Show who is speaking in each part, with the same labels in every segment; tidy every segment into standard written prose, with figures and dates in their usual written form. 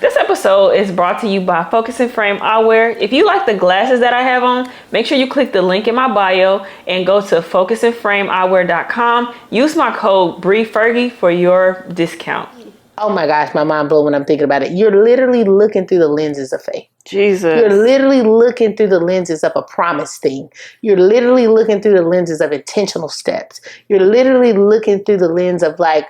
Speaker 1: This episode is brought to you by Focus Frame Eyewear. If you like the glasses that I have on, make sure you click the link in my bio and go to focusandframeeyewear.com. Use my code Fergie for your discount.
Speaker 2: Oh my gosh, my mind blew when I'm thinking about it. You're literally looking through the lenses of faith.
Speaker 1: Jesus.
Speaker 2: You're literally looking through the lenses of a promise thing. You're literally looking through the lenses of intentional steps. You're literally looking through the lens of like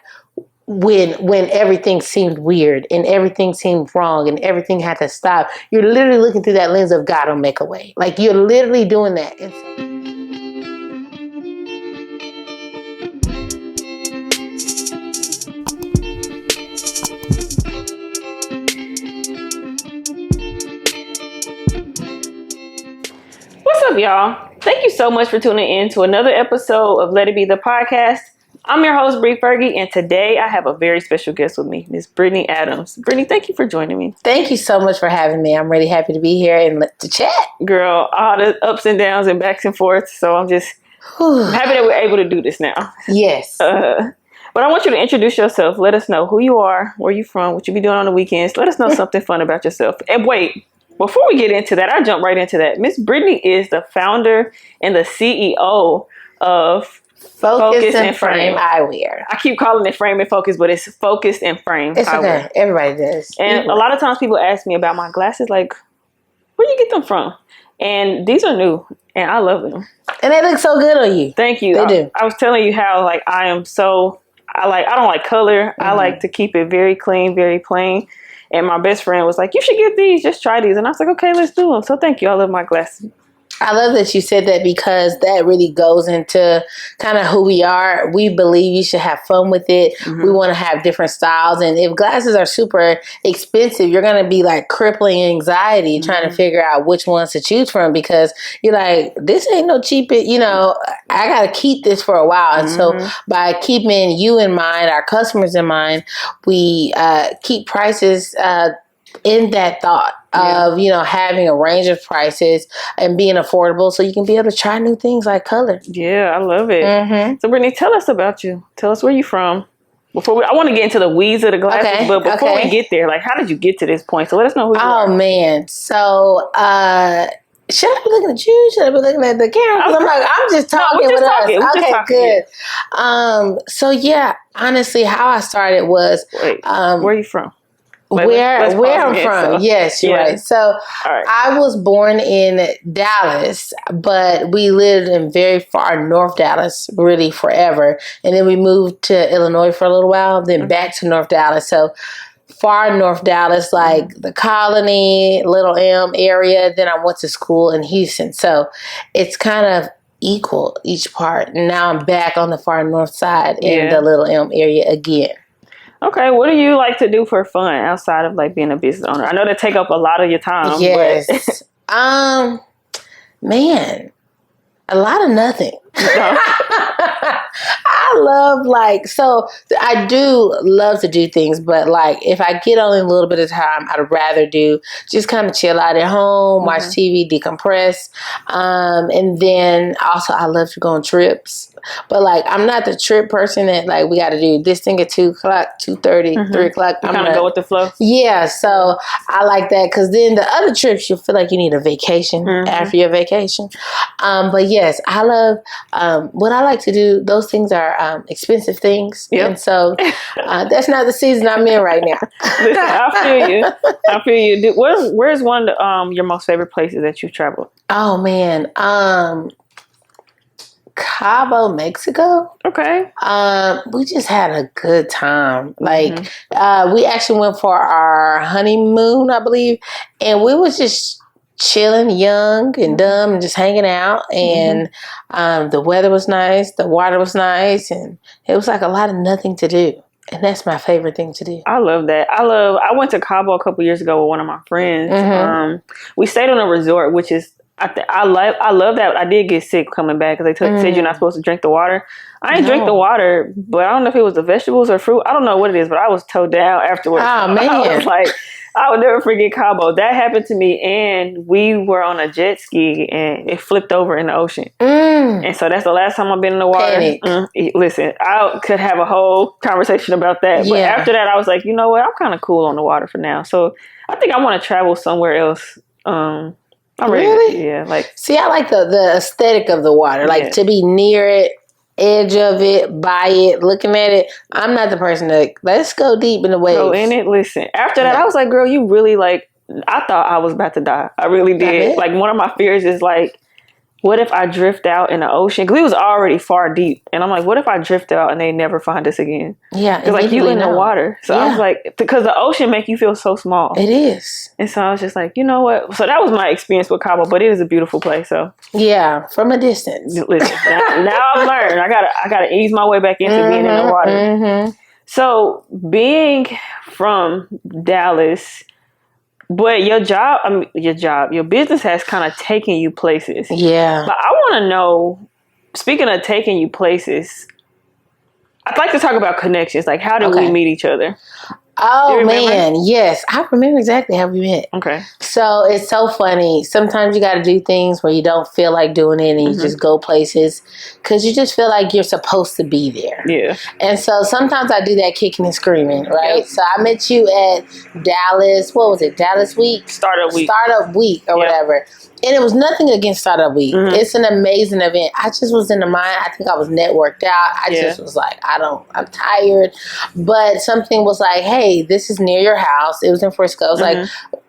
Speaker 2: when everything seemed weird and everything seemed wrong and everything had to stop. You're literally looking through that lens of God will make a way. Like you're literally doing that. And
Speaker 1: What's up, y'all? Thank you so much for tuning in to another episode of Let It Be the Podcast. I'm your host, Fergie, and today I have a very special guest with me, Miss Brittney Adams. Brittney, thank you for joining me.
Speaker 2: thank you so much for having me. I'm really happy to be here and to chat.
Speaker 1: Girl, all the ups and downs and backs and forths, so I'm just happy that we're able to do this now.
Speaker 2: Yes.
Speaker 1: But I want you to introduce yourself. Let us know who you are, where you from, what you be doing on the weekends. Let us know something fun about yourself. And wait, before we get into that, I'll jump right into that. Miss Brittney is the founder and the CEO of
Speaker 2: Focus and Frame Eyewear.
Speaker 1: I keep calling it Frame and Focus, but it's Focus and Frame
Speaker 2: It's
Speaker 1: Eyewear.
Speaker 2: okay. Everybody does.
Speaker 1: And a lot of times people ask me about my glasses, like, where do you get them from? And these are new, and I love them.
Speaker 2: And they look so good on you.
Speaker 1: Thank you.
Speaker 2: They do.
Speaker 1: I was telling you how, like, I don't like color. Mm-hmm. I like to keep it very clean, very plain. And my best friend was like, you should get these. Just try these. And I was like, okay, let's do them. So thank you. I love my glasses.
Speaker 2: I love that you said that because that really goes into kind of who we are. We believe you should have fun with it. Mm-hmm. We want to have different styles. And if glasses are super expensive, you're going to be like crippling anxiety mm-hmm. trying to figure out which ones to choose from because you're like, this ain't no cheap, I got to keep this for a while. And
Speaker 1: mm-hmm.
Speaker 2: so by keeping you in mind, our customers in mind, we keep prices in that thought of, having a range of prices and being affordable so you can be able to try new things like color.
Speaker 1: Yeah, I love it.
Speaker 2: Mm-hmm.
Speaker 1: So, Brittney, tell us about you. Tell us where you're from. I want to get into the weeds of the glasses, but before we get there, like, how did you get to this point? So let us know who you are. Oh,
Speaker 2: man. So, should I be looking at you? Should I be looking at the camera? Because I'm just talking with us. Okay, good. So, yeah, honestly, how I started was...
Speaker 1: Wait, where are you from?
Speaker 2: Where I'm from. Yes, you're right. So I was born in Dallas, but we lived in very far North Dallas, really forever. And then we moved to Illinois for a little while, then back to North Dallas. So far North Dallas, like the Colony, Little M area. Then I went to school in Houston. So it's kind of equal each part. And now I'm back on the far north side in the Little M area again.
Speaker 1: Okay, what do you like to do for fun outside of like being a business owner? I know that take up a lot of your time.
Speaker 2: Yes. Man, a lot of nothing. I love I do love to do things, but like if I get only a little bit of time, I'd rather just kind of chill out at home, mm-hmm. watch TV, decompress. And then also I love to go on trips. But like I'm not the trip person that like we got to do this thing at 2:00, 2:30, mm-hmm. 3:00.
Speaker 1: You kind of go with the flow.
Speaker 2: Yeah, so I like that because then the other trips you feel like you need a vacation mm-hmm. after your vacation. But yes, I love what I like to do. Those things are expensive things, and so that's not the season I'm in right now.
Speaker 1: Listen, I feel you. Where's one of your most favorite places that you've traveled?
Speaker 2: Oh man. Cabo, Mexico.
Speaker 1: Okay.
Speaker 2: We just had a good time. Like, mm-hmm. We actually went for our honeymoon, I believe, and we was just chilling, young and dumb, and just hanging out. And the weather was nice, the water was nice, and it was like a lot of nothing to do. And that's my favorite thing to do.
Speaker 1: I love that. I went to Cabo a couple years ago with one of my friends. Mm-hmm. We stayed on a resort, which is I love that. I did get sick coming back because they said you're not supposed to drink the water. I didn't drink the water, but I don't know if it was the vegetables or fruit. I don't know what it is, but I was towed down afterwards.
Speaker 2: Oh, man.
Speaker 1: I was like, I would never forget Cabo. That happened to me, and we were on a jet ski, and it flipped over in the ocean. And so that's the last time I've been in the water. Listen, I could have a whole conversation about that. But after that, I was like, you know what? I'm kind of cool on the water for now. So I think I want to travel somewhere else. I'm ready.
Speaker 2: Really? See, I like the aesthetic of the water. Like to be near it, edge of it, by it, looking at it. I'm not the person to let's go deep in the waves.
Speaker 1: Go in it. Listen. After that, I was like, girl, you really I thought I was about to die. I really did. Like one of my fears is like, what if I drift out in the ocean? Because it was already far deep. And I'm like, what if I drift out and they never find us again?
Speaker 2: Yeah.
Speaker 1: Because like you in the water. So I was like, because the ocean make you feel so small.
Speaker 2: It is.
Speaker 1: And so I was just like, you know what? So that was my experience with Cabo, but it is a beautiful place. So
Speaker 2: yeah, from a distance.
Speaker 1: Listen, now I've learned. I gotta ease my way back into being in the water. So being from Dallas, but your business has kind of taken you places.
Speaker 2: Yeah.
Speaker 1: But I want to know, speaking of taking you places, I'd like to talk about connections. Like, how did we meet each other?
Speaker 2: Oh, man. Yes. I remember exactly how we met.
Speaker 1: Okay.
Speaker 2: So it's so funny. Sometimes you got to do things where you don't feel like doing it and you just go places because you just feel like you're supposed to be there.
Speaker 1: Yeah.
Speaker 2: And so sometimes I do that kicking and screaming, right? Yep. So I met you at Dallas. What was it? Dallas Week?
Speaker 1: Startup Week
Speaker 2: or whatever. And it was nothing against Startup Week. It's an amazing event. I just was in the mind. I think I was networked out. I just was like, I'm tired. But something was like, hey, this is near your house. It was in Frisco. I was like,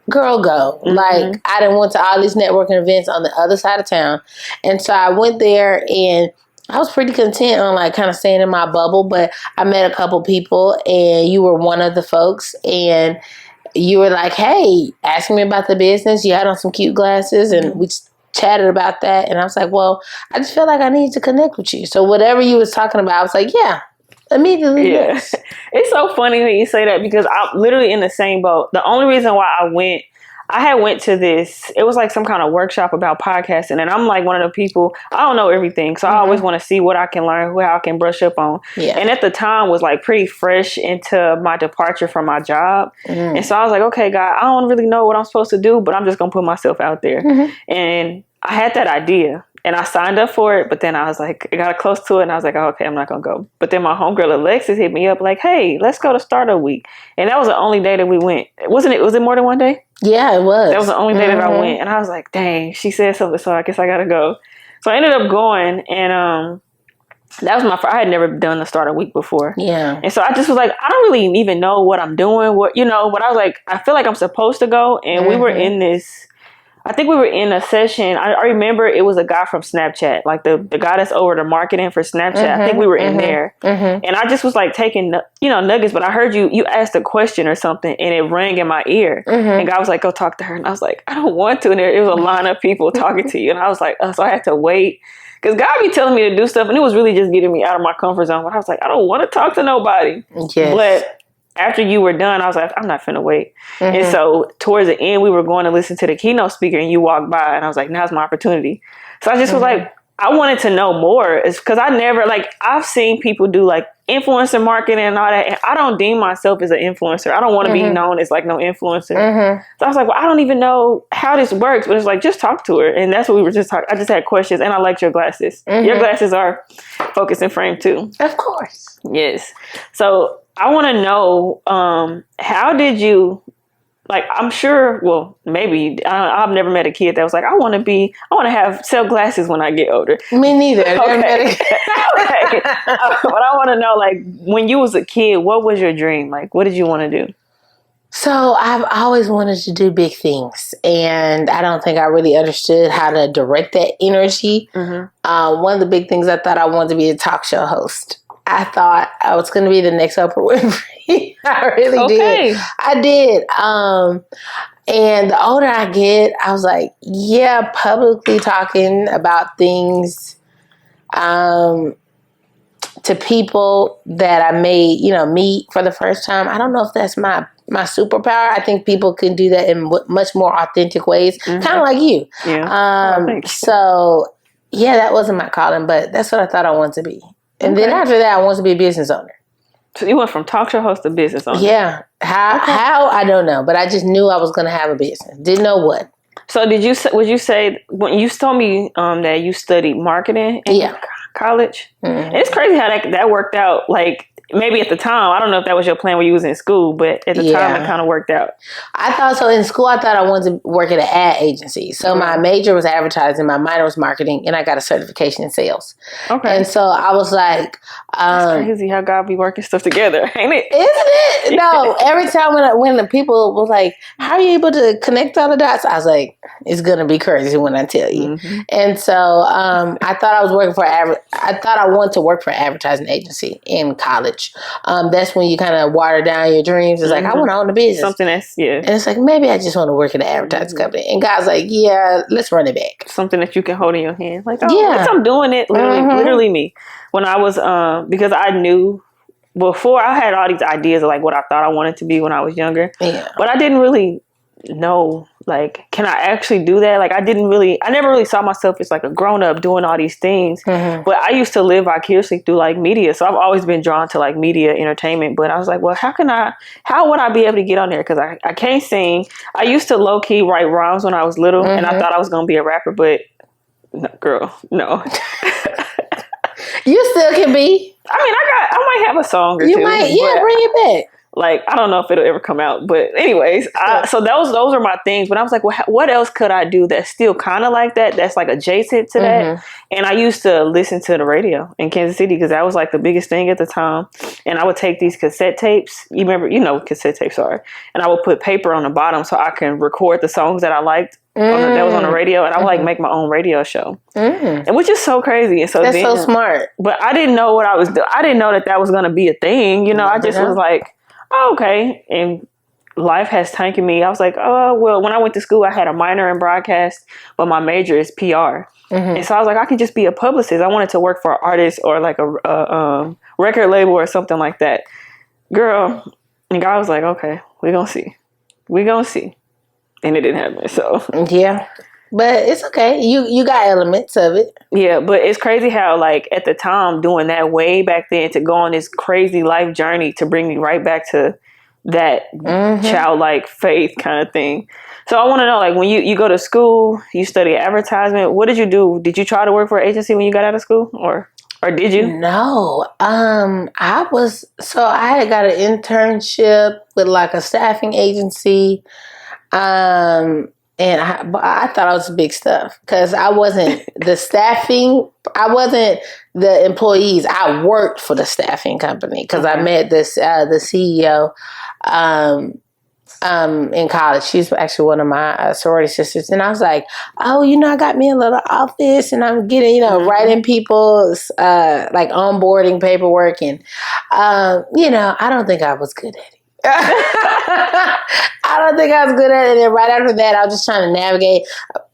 Speaker 2: girl, go. Like, I done went to all these networking events on the other side of town. And so I went there and I was pretty content on like kind of staying in my bubble. But I met a couple people and you were one of the folks. And you were like, hey, asking me about the business. You had on some cute glasses and we chatted about that. And I was like, well, I just feel like I need to connect with you. So whatever you was talking about, I was like, yeah, immediately.
Speaker 1: Yeah.
Speaker 2: Yes.
Speaker 1: It's so funny when you say that because I'm literally in the same boat. The only reason why I had went to this, it was like some kind of workshop about podcasting. And I'm like one of the people, I don't know everything. So I always want to see what I can learn, how I can brush up on. Yeah. And at the time was like pretty fresh into my departure from my job. And so I was like, okay, God, I don't really know what I'm supposed to do, but I'm just going to put myself out there. And I had that idea. And I signed up for it, but then I was like, I got close to it, and I was like, oh, okay, I'm not going to go. But then my homegirl Alexis hit me up like, hey, let's go to Startup Week. And that was the only day that we went. Wasn't it? Was it more than one day?
Speaker 2: Yeah, it was.
Speaker 1: That was the only day that I went. And I was like, dang, she said something, so I guess I got to go. So I ended up going, and that was I had never done the Startup Week before. Yeah. And so I just was like, I don't really even know what I'm doing. But I was like, I feel like I'm supposed to go. And we were in this, I think we were in a session. I remember it was a guy from Snapchat, like the guy that's over the marketing for Snapchat. I think we were in there. And I just was like taking, nuggets. But I heard you asked a question or something and it rang in my ear. And God was like, go talk to her. And I was like, I don't want to. And there was a line of people talking to you. And I was like, so I had to wait. Because God be telling me to do stuff. And it was really just getting me out of my comfort zone. But I was like, I don't want to talk to nobody. Yes. But after you were done, I was like, I'm not finna wait. And so towards the end, we were going to listen to the keynote speaker and you walked by and I was like, now's my opportunity. So I just was like, I wanted to know more. It's because I never, I've seen people do influencer marketing and all that. And I don't deem myself as an influencer. I don't want to be known as no influencer. So I was like, well, I don't even know how this works. But it's like, just talk to her. And that's what we were just talking. I just had questions and I liked your glasses. Your glasses are Focus and Frame too.
Speaker 2: Of course.
Speaker 1: Yes. So I want to know, how did you, I'm sure, well, maybe, I've never met a kid that was like, I want to sell glasses when I get older.
Speaker 2: Me neither. Okay.
Speaker 1: Okay. But I want to know, when you was a kid, what was your dream? What did you want to do?
Speaker 2: So I've always wanted to do big things. And I don't think I really understood how to direct that energy. One of the big things I thought I wanted to be a talk show host. I thought I was going to be the next Oprah Winfrey. I really did. I did. And the older I get, I was like, yeah, publicly talking about things to people that I may, meet for the first time. I don't know if that's my my superpower. I think people can do that in much more authentic ways, kind of like you.
Speaker 1: Yeah.
Speaker 2: So yeah, that wasn't my calling, but that's what I thought I wanted to be. And then after that, I wanted to be a business owner.
Speaker 1: So you went from talk show host to business owner.
Speaker 2: Yeah. How I don't know, but I just knew I was going to have a business. Didn't know what.
Speaker 1: So would you say, when you told me that you studied marketing in college, it's crazy how that worked out. Like, maybe at the time, I don't know if that was your plan when you was in school, but at the time it kind of worked out.
Speaker 2: I thought so. In school, I thought I wanted to work at an ad agency. So my major was advertising, my minor was marketing, and I got a certification in sales. Okay. And so I was like,
Speaker 1: it's crazy how God be working stuff together, ain't it?
Speaker 2: Isn't it? No. Every time when the people was like, how are you able to connect all the dots? I was like, it's going to be crazy when I tell you. And so I thought I was working for I thought I wanted to work for an advertising agency in college. That's when you kind of water down your dreams. It's like, I want to own a business.
Speaker 1: Something that's,
Speaker 2: And it's like, maybe I just want to work in an advertising company. And God's like, yeah, let's run it back.
Speaker 1: Something that you can hold in your hand. Like, I'm doing it. Literally me. When I was, because I knew before, I had all these ideas of like what I thought I wanted to be when I was younger. Yeah. But I didn't really know, like, can I actually do that? Like, I never really saw myself as like a grown up doing all these things. But I used to live vicariously through like media. So I've always been drawn to like media entertainment. But I was like, well, how would I be able to get on there? Because I can't sing. I used to low key write rhymes when I was little and I thought I was going to be a rapper, but no, girl, no.
Speaker 2: You still can be.
Speaker 1: I mean, I might have a song or two.
Speaker 2: You might, bring it back.
Speaker 1: Like, I don't know if it'll ever come out, but anyways, so those are my things. But I was like, well, what else could I do that's still kind of like that? That's like adjacent to that. And I used to listen to the radio in Kansas City because that was like the biggest thing at the time. And I would take these cassette tapes. You know what cassette tapes are. And I would put paper on the bottom so I can record the songs that I liked. That was on the radio, and I would like make my own radio show, and which is so crazy. And so
Speaker 2: that's so smart.
Speaker 1: But I didn't know what I was doing. I didn't know that was going to be a thing. You know, I just was like, oh, okay. And life has taken me. I was like, oh, well, when I went to school, I had a minor in broadcast, but my major is PR. And so I was like, I could just be a publicist. I wanted to work for an artist or like a record label or something like that. Girl, and God was like, okay, we're going to see. And it didn't happen, so.
Speaker 2: Yeah. But it's okay. You got elements of it.
Speaker 1: Yeah, but it's crazy how, like, at the time, doing that way back then to go on this crazy life journey to bring me right back to that childlike faith kind of thing. So I want to know, like, when you go to school, you study advertisement, what did you do? Did you try to work for an agency when you got out of school? Or did you?
Speaker 2: No. I had got an internship with, like, a staffing agency. And I thought I was big stuff because I wasn't the staffing. I wasn't the employees. I worked for the staffing company because I met the CEO in college. She's actually one of my sorority sisters. And I was like, oh, I got me a little office and I'm getting, writing people's like onboarding paperwork. And, I don't think I was good at it. I don't think I was good at it. And then right after that, I was just trying to navigate.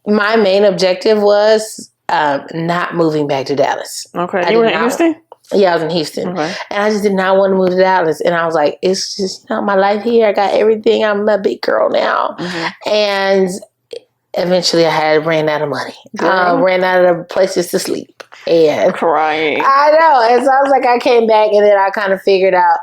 Speaker 2: My main objective was not moving back to Dallas.
Speaker 1: Okay. You were in Houston?
Speaker 2: Yeah, I was in Houston. Okay. And I just did not want to move to Dallas. And I was like, it's just not my life here. I got everything. I'm a big girl now. And eventually I ran out of money. Ran out of places to sleep. And
Speaker 1: crying.
Speaker 2: I know. And so I was like, I came back and then I kind of figured out.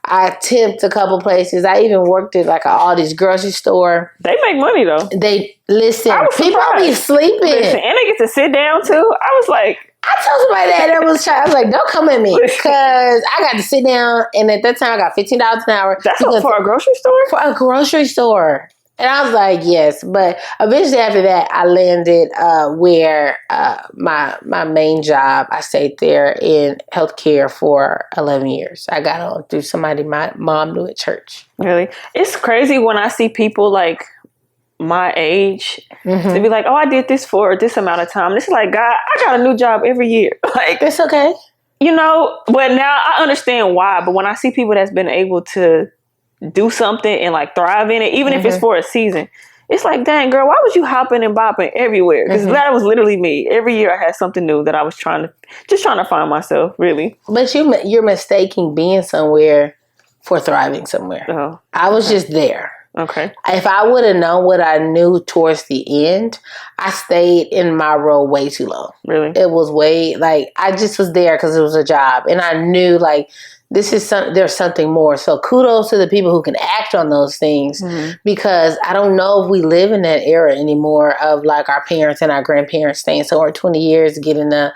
Speaker 2: I tipped a couple places. I even worked at like Aldi's grocery store.
Speaker 1: They make money though.
Speaker 2: They listen. People be sleeping,
Speaker 1: and they get to sit down too. I was like,
Speaker 2: I told somebody that was trying. I was like, don't come at me because I got to sit down, and at that time I got $15 an hour.
Speaker 1: That's for a grocery store.
Speaker 2: For a grocery store. And I was like, yes. But eventually after that, I landed where my main job, I stayed there in healthcare for 11 years. I got on through somebody my mom knew at church.
Speaker 1: Really? It's crazy when I see people like my age to be like, oh, I did this for this amount of time. This is like, God, I got a new job every year. Like,
Speaker 2: it's okay.
Speaker 1: But now I understand why. But when I see people that's been able to do something and like thrive in it, even if it's for a season, it's like, dang girl, why was you hopping and bopping everywhere? Because that was literally me. Every year I had something new that I was trying to find myself, really.
Speaker 2: But you're mistaking being somewhere for thriving somewhere.
Speaker 1: Oh,
Speaker 2: I was just there.
Speaker 1: Okay.
Speaker 2: If I would have known what I knew towards the end, I stayed in my role way too long.
Speaker 1: Really?
Speaker 2: It was way, like, I just was there because it was a job. And I knew, like, there's something more. So kudos to the people who can act on those things, because I don't know if we live in that era anymore of, like, our parents and our grandparents staying somewhere 20 years to get in the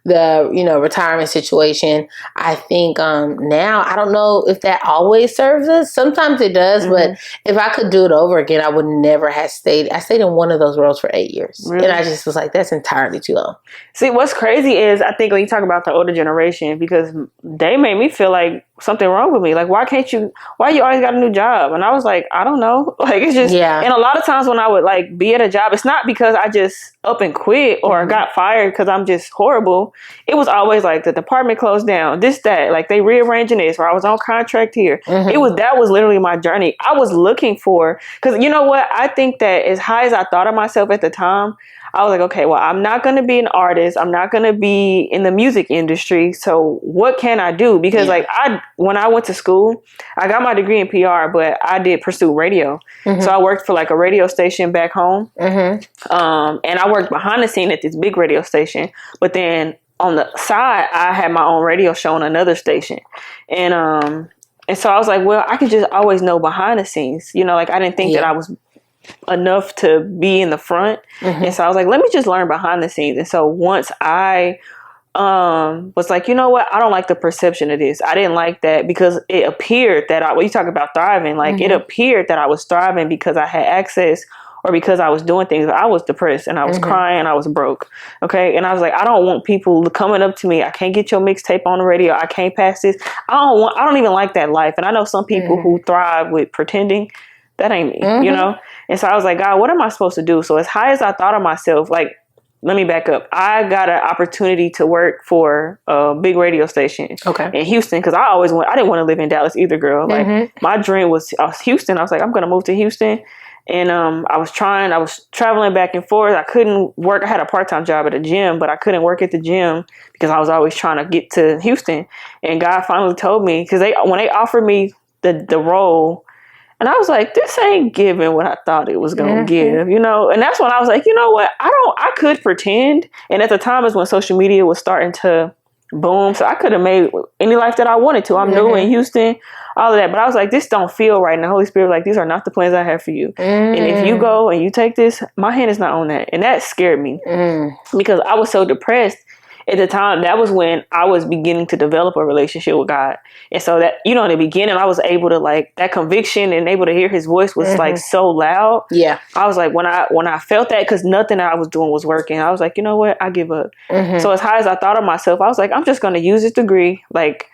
Speaker 2: retirement situation. I think now, I don't know if that always serves us. Sometimes it does, but if I could do it over again, I would never have stayed. I stayed in one of those roles for 8 years. Really? And I just was like, that's entirely too long.
Speaker 1: See, what's crazy is, I think when you talk about the older generation, because they made me feel like something wrong with me. Like, why you always got a new job? And I was like, I don't know. Like, it's just, and a lot of times when I would, like, be at a job, it's not because I just up and quit or got fired because I'm just horrible. It was always like the department closed down, this, that, like they rearranging this, or I was on contract here. That was literally my journey. I was looking for, because you know what? I think that as high as I thought of myself at the time, I was like, okay, well, I'm not going to be an artist. I'm not going to be in the music industry. So what can I do? Because when I went to school, I got my degree in PR, but I did pursue radio. So I worked for like a radio station back home. And I worked behind the scene at this big radio station. But then on the side, I had my own radio show on another station. And so I was like, well, I could just always know behind the scenes. You know, like I didn't think that I was enough to be in the front. And so I was like, let me just learn behind the scenes. And so once I was like, you know what, I don't like the perception of this. I didn't like that because it appeared that when you talk about thriving, like it appeared that I was thriving because I had access or because I was doing things. I was depressed and I was crying. I was broke. Okay. And I was like, I don't want people coming up to me. I can't get your mixtape on the radio. I can't pass this. I don't even like that life. And I know some people who thrive with pretending. That ain't me, you know? And so I was like, God, what am I supposed to do? So as high as I thought of myself, like, let me back up. I got an opportunity to work for a big radio station in Houston, because I didn't want to live in Dallas either, girl. Like my dream was Houston. I was like, I'm going to move to Houston. And I was traveling back and forth. I couldn't work. I had a part-time job at a gym, but I couldn't work at the gym because I was always trying to get to Houston. And God finally told me, because when they offered me the role, and I was like, this ain't giving what I thought it was going to give, you know? And that's when I was like, you know what? I could pretend. And at the time is when social media was starting to boom. So I could have made any life that I wanted to. I'm new in Houston, all of that. But I was like, this don't feel right. And the Holy Spirit was like, these are not the plans I have for you. And if you go and you take this, my hand is not on that. And that scared me because I was so depressed. At the time, that was when I was beginning to develop a relationship with God. And so that, you know, in the beginning, I was able to, like, that conviction and able to hear his voice was like so loud. Yeah. I was like, when I felt that, because nothing I was doing was working, I was like, you know what? I give up. So as high as I thought of myself, I was like, I'm just going to use this degree. Like,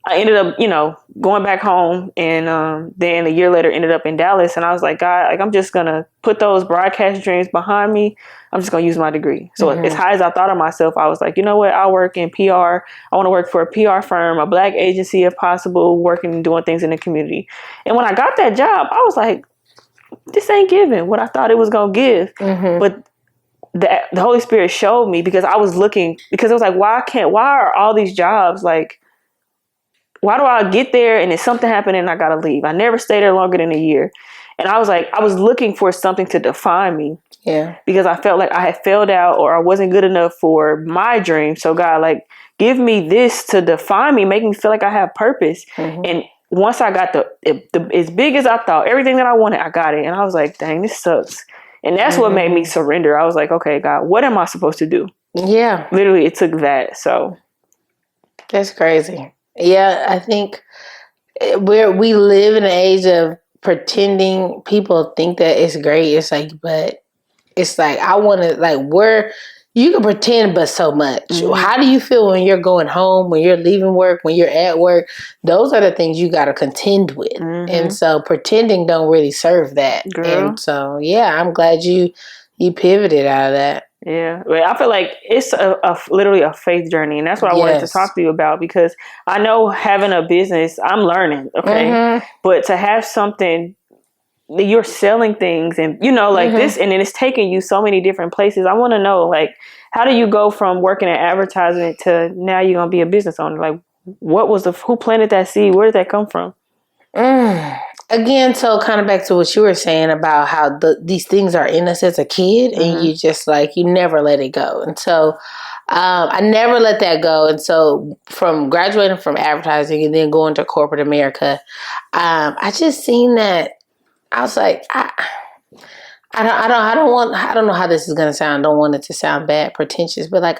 Speaker 1: I ended up, you know, going back home, and then a year later ended up in Dallas. And I was like, God, like, I'm just going to put those broadcast dreams behind me. I'm just going to use my degree. So as high as I thought of myself, I was like, you know what? I'll work in PR. I want to work for a PR firm, a Black agency if possible, working and doing things in the community. And when I got that job, I was like, this ain't giving what I thought it was going to give. But the Holy Spirit showed me, because I was looking, because it was like, why are all these jobs, like, why do I get there and then something happened and I got to leave? I never stayed there longer than a year. And I was like, I was looking for something to define me. Yeah. Because I felt like I had failed out or I wasn't good enough for my dream. So God, like, give me this to define me, make me feel like I have purpose. And once I got the as big as I thought, everything that I wanted, I got it. And I was like, dang, this sucks. And that's what made me surrender. I was like, okay, God, what am I supposed to do? Yeah. Literally, it took that. So.
Speaker 2: That's crazy. Yeah, I think we live in an age of pretending. People think that it's great. It's like, but it's like, I want to, like, you can pretend, but so much. How do you feel when you're going home, when you're leaving work, when you're at work? Those are the things you got to contend with. And so pretending don't really serve that. Girl. And so, yeah, I'm glad you pivoted out of that.
Speaker 1: Yeah, but I feel like it's literally a faith journey, and that's what I wanted to talk to you about, because I know having a business, I'm learning, okay, but to have something that you're selling things, and you know, like this, and then it's taking you so many different places. I want to know, like, how do you go from working in advertising to now you're gonna be a business owner? Like, who planted that seed? Where did that come from?
Speaker 2: Again, so kind of back to what you were saying about how these things are in us as a kid, and you just like, you never let it go. And so I never let that go. And so from graduating from advertising and then going to corporate America, I just seen that. I was like, I don't know how this is going to sound. I don't want it to sound bad, pretentious, but like,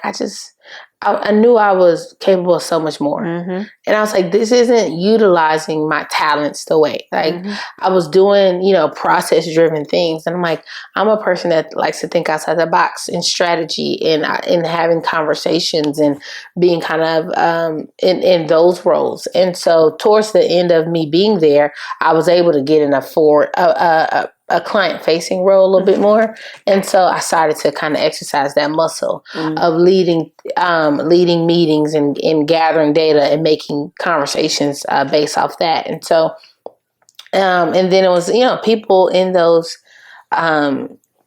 Speaker 2: I knew I was capable of so much more. And I was like, this isn't utilizing my talents the way. Like, I was doing, process driven things. And I'm like, I'm a person that likes to think outside the box in strategy and having conversations and being kind of in those roles. And so towards the end of me being there, I was able to get in a client-facing role a little bit more. And so I started to kind of exercise that muscle of leading meetings and gathering data and making conversations based off that. And so, and then it was, people in those,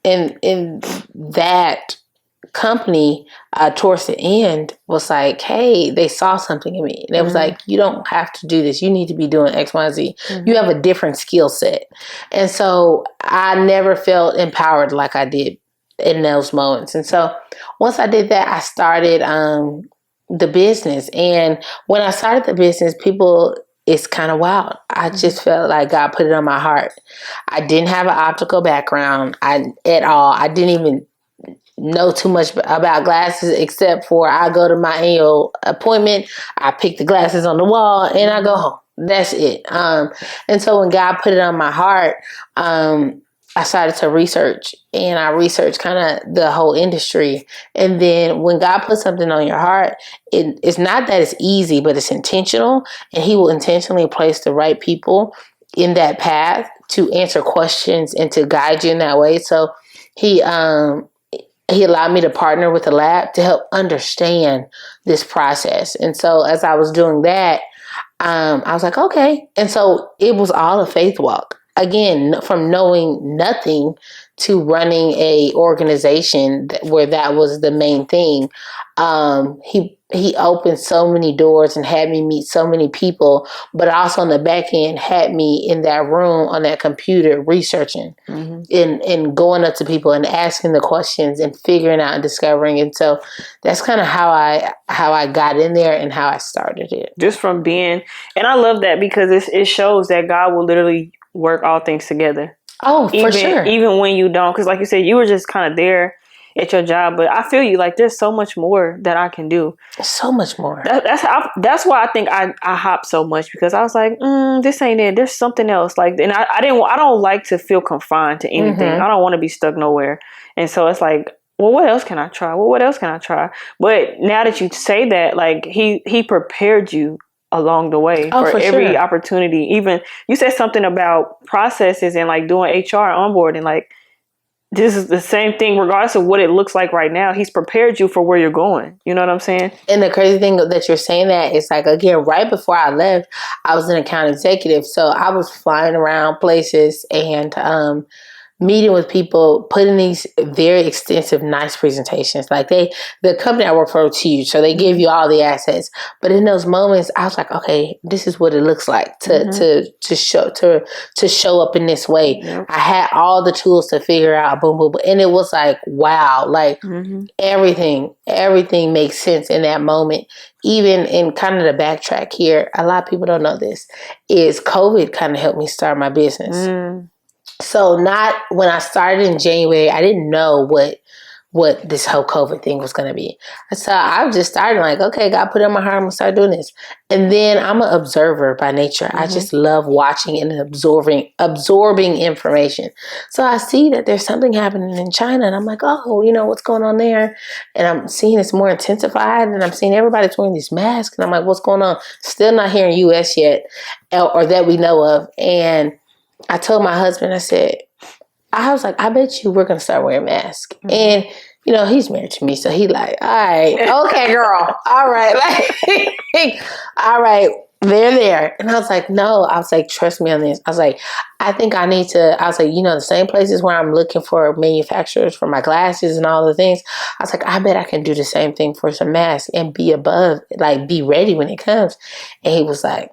Speaker 2: in that company towards the end was like, hey, they saw something in me. And it was like, you don't have to do this. You need to be doing X, Y, Z. You have a different skill set. And so I never felt empowered like I did in those moments. And so once I did that, I started the business. And when I started the business, it's kind of wild. I just felt like God put it on my heart. I didn't have an optical background at all. I didn't even know too much about glasses, except for I go to my annual appointment, I pick the glasses on the wall, and I go home. That's it. And so when God put it on my heart, I started to research, and I researched kind of the whole industry. And then when God puts something on your heart, it's not that it's easy, but it's intentional, and He will intentionally place the right people in that path to answer questions and to guide you in that way. So He allowed me to partner with the lab to help understand this process. And so as I was doing that, I was like, okay. And so it was all a faith walk. Again, from knowing nothing to running a organization where that was the main thing. He opened so many doors and had me meet so many people, but also on the back end had me in that room on that computer researching and going up to people and asking the questions and figuring out and discovering. And so that's kind of how I got in there and how I started it.
Speaker 1: Just from being, and I love that because it shows that God will literally work all things together.
Speaker 2: Oh, for sure.
Speaker 1: Even when you don't, because like you said, you were just kind of there at your job, but I feel you, like there's so much more that I can do.
Speaker 2: So much more.
Speaker 1: That's why I think I hopped so much, because I was like, this ain't it. There's something else. Like, and I don't like to feel confined to anything. I don't want to be stuck nowhere. And so it's like, well, what else can I try? Well, what else can I try? But now that you say that, like he prepared you along the way for every opportunity. Even you said something about processes and like doing HR onboarding, like this is the same thing regardless of what it looks like right now. He's prepared you for where you're going. You know what I'm saying?
Speaker 2: And the crazy thing that you're saying that is like, again, right before I left, I was an account executive. So I was flying around places and meeting with people, putting these very extensive, nice presentations. Like the company I work for was huge, so they give you all the assets. But in those moments, I was like, okay, this is what it looks like to show up in this way. Yep. I had all the tools to figure out, boom, boom, boom. And it was like, wow, like everything makes sense in that moment. Even in kind of the backtrack here, a lot of people don't know this, is COVID kind of helped me start my business. So not when I started in January, I didn't know what this whole COVID thing was going to be. So I just started like, okay, God put it on my heart, I'm going to start doing this. And then I'm an observer by nature. I just love watching and absorbing information. So I see that there's something happening in China and I'm like, oh, what's going on there? And I'm seeing it's more intensified and I'm seeing everybody's wearing these masks. And I'm like, what's going on? Still not here in US yet or that we know of. And I told my husband, I was like, I bet you we're going to start wearing masks. And, he's married to me. So he like, all right, okay, girl. All right. Like, all right, they're there. And I was like, no, I was like, trust me on this. I was like, I think I need to, I was like, the same places where I'm looking for manufacturers for my glasses and all the things. I was like, I bet I can do the same thing for some masks and be above, like be ready when it comes. And he was like,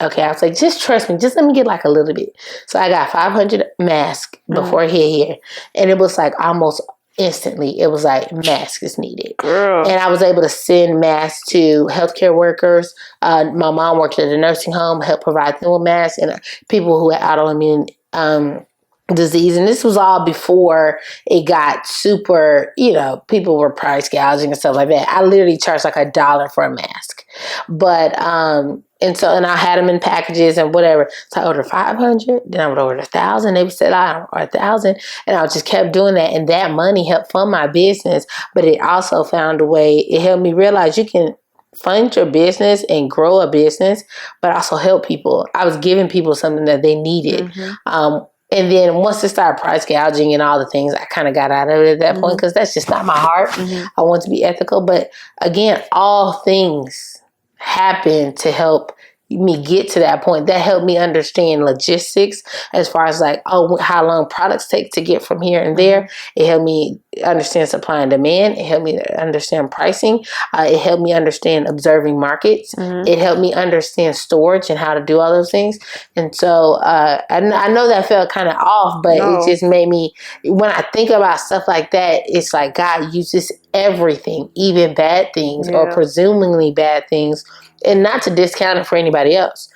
Speaker 2: Okay, I was like, just trust me. Just let me get like a little bit. So I got 500 masks before I hit here. And it was like almost instantly, it was like mask is needed.
Speaker 1: Girl.
Speaker 2: And I was able to send masks to healthcare workers. My mom worked at a nursing home, helped provide them with masks, and people who had autoimmune disease. And this was all before it got super, people were price gouging and stuff like that. I literally charged like $1 for a mask. But, and I had them in packages and whatever. So I ordered 500, then I would order 1,000. They would say, or 1,000. And I just kept doing that. And that money helped fund my business. But it also found a way, it helped me realize you can fund your business and grow a business, but also help people. I was giving people something that they needed. And then once it started price gouging and all the things, I kind of got out of it at that point because that's just not my heart. I want to be ethical. But again, all things happen to help me get to that point. That helped me understand logistics as far as like, how long products take to get from here and there. It helped me understand supply and demand. It helped me understand pricing. It helped me understand observing markets. It helped me understand storage and how to do all those things. And so I know that felt kind of off, but it just made me, when I think about stuff like that, it's like God uses everything, even bad things or presumably bad things. And not to discount it for anybody else,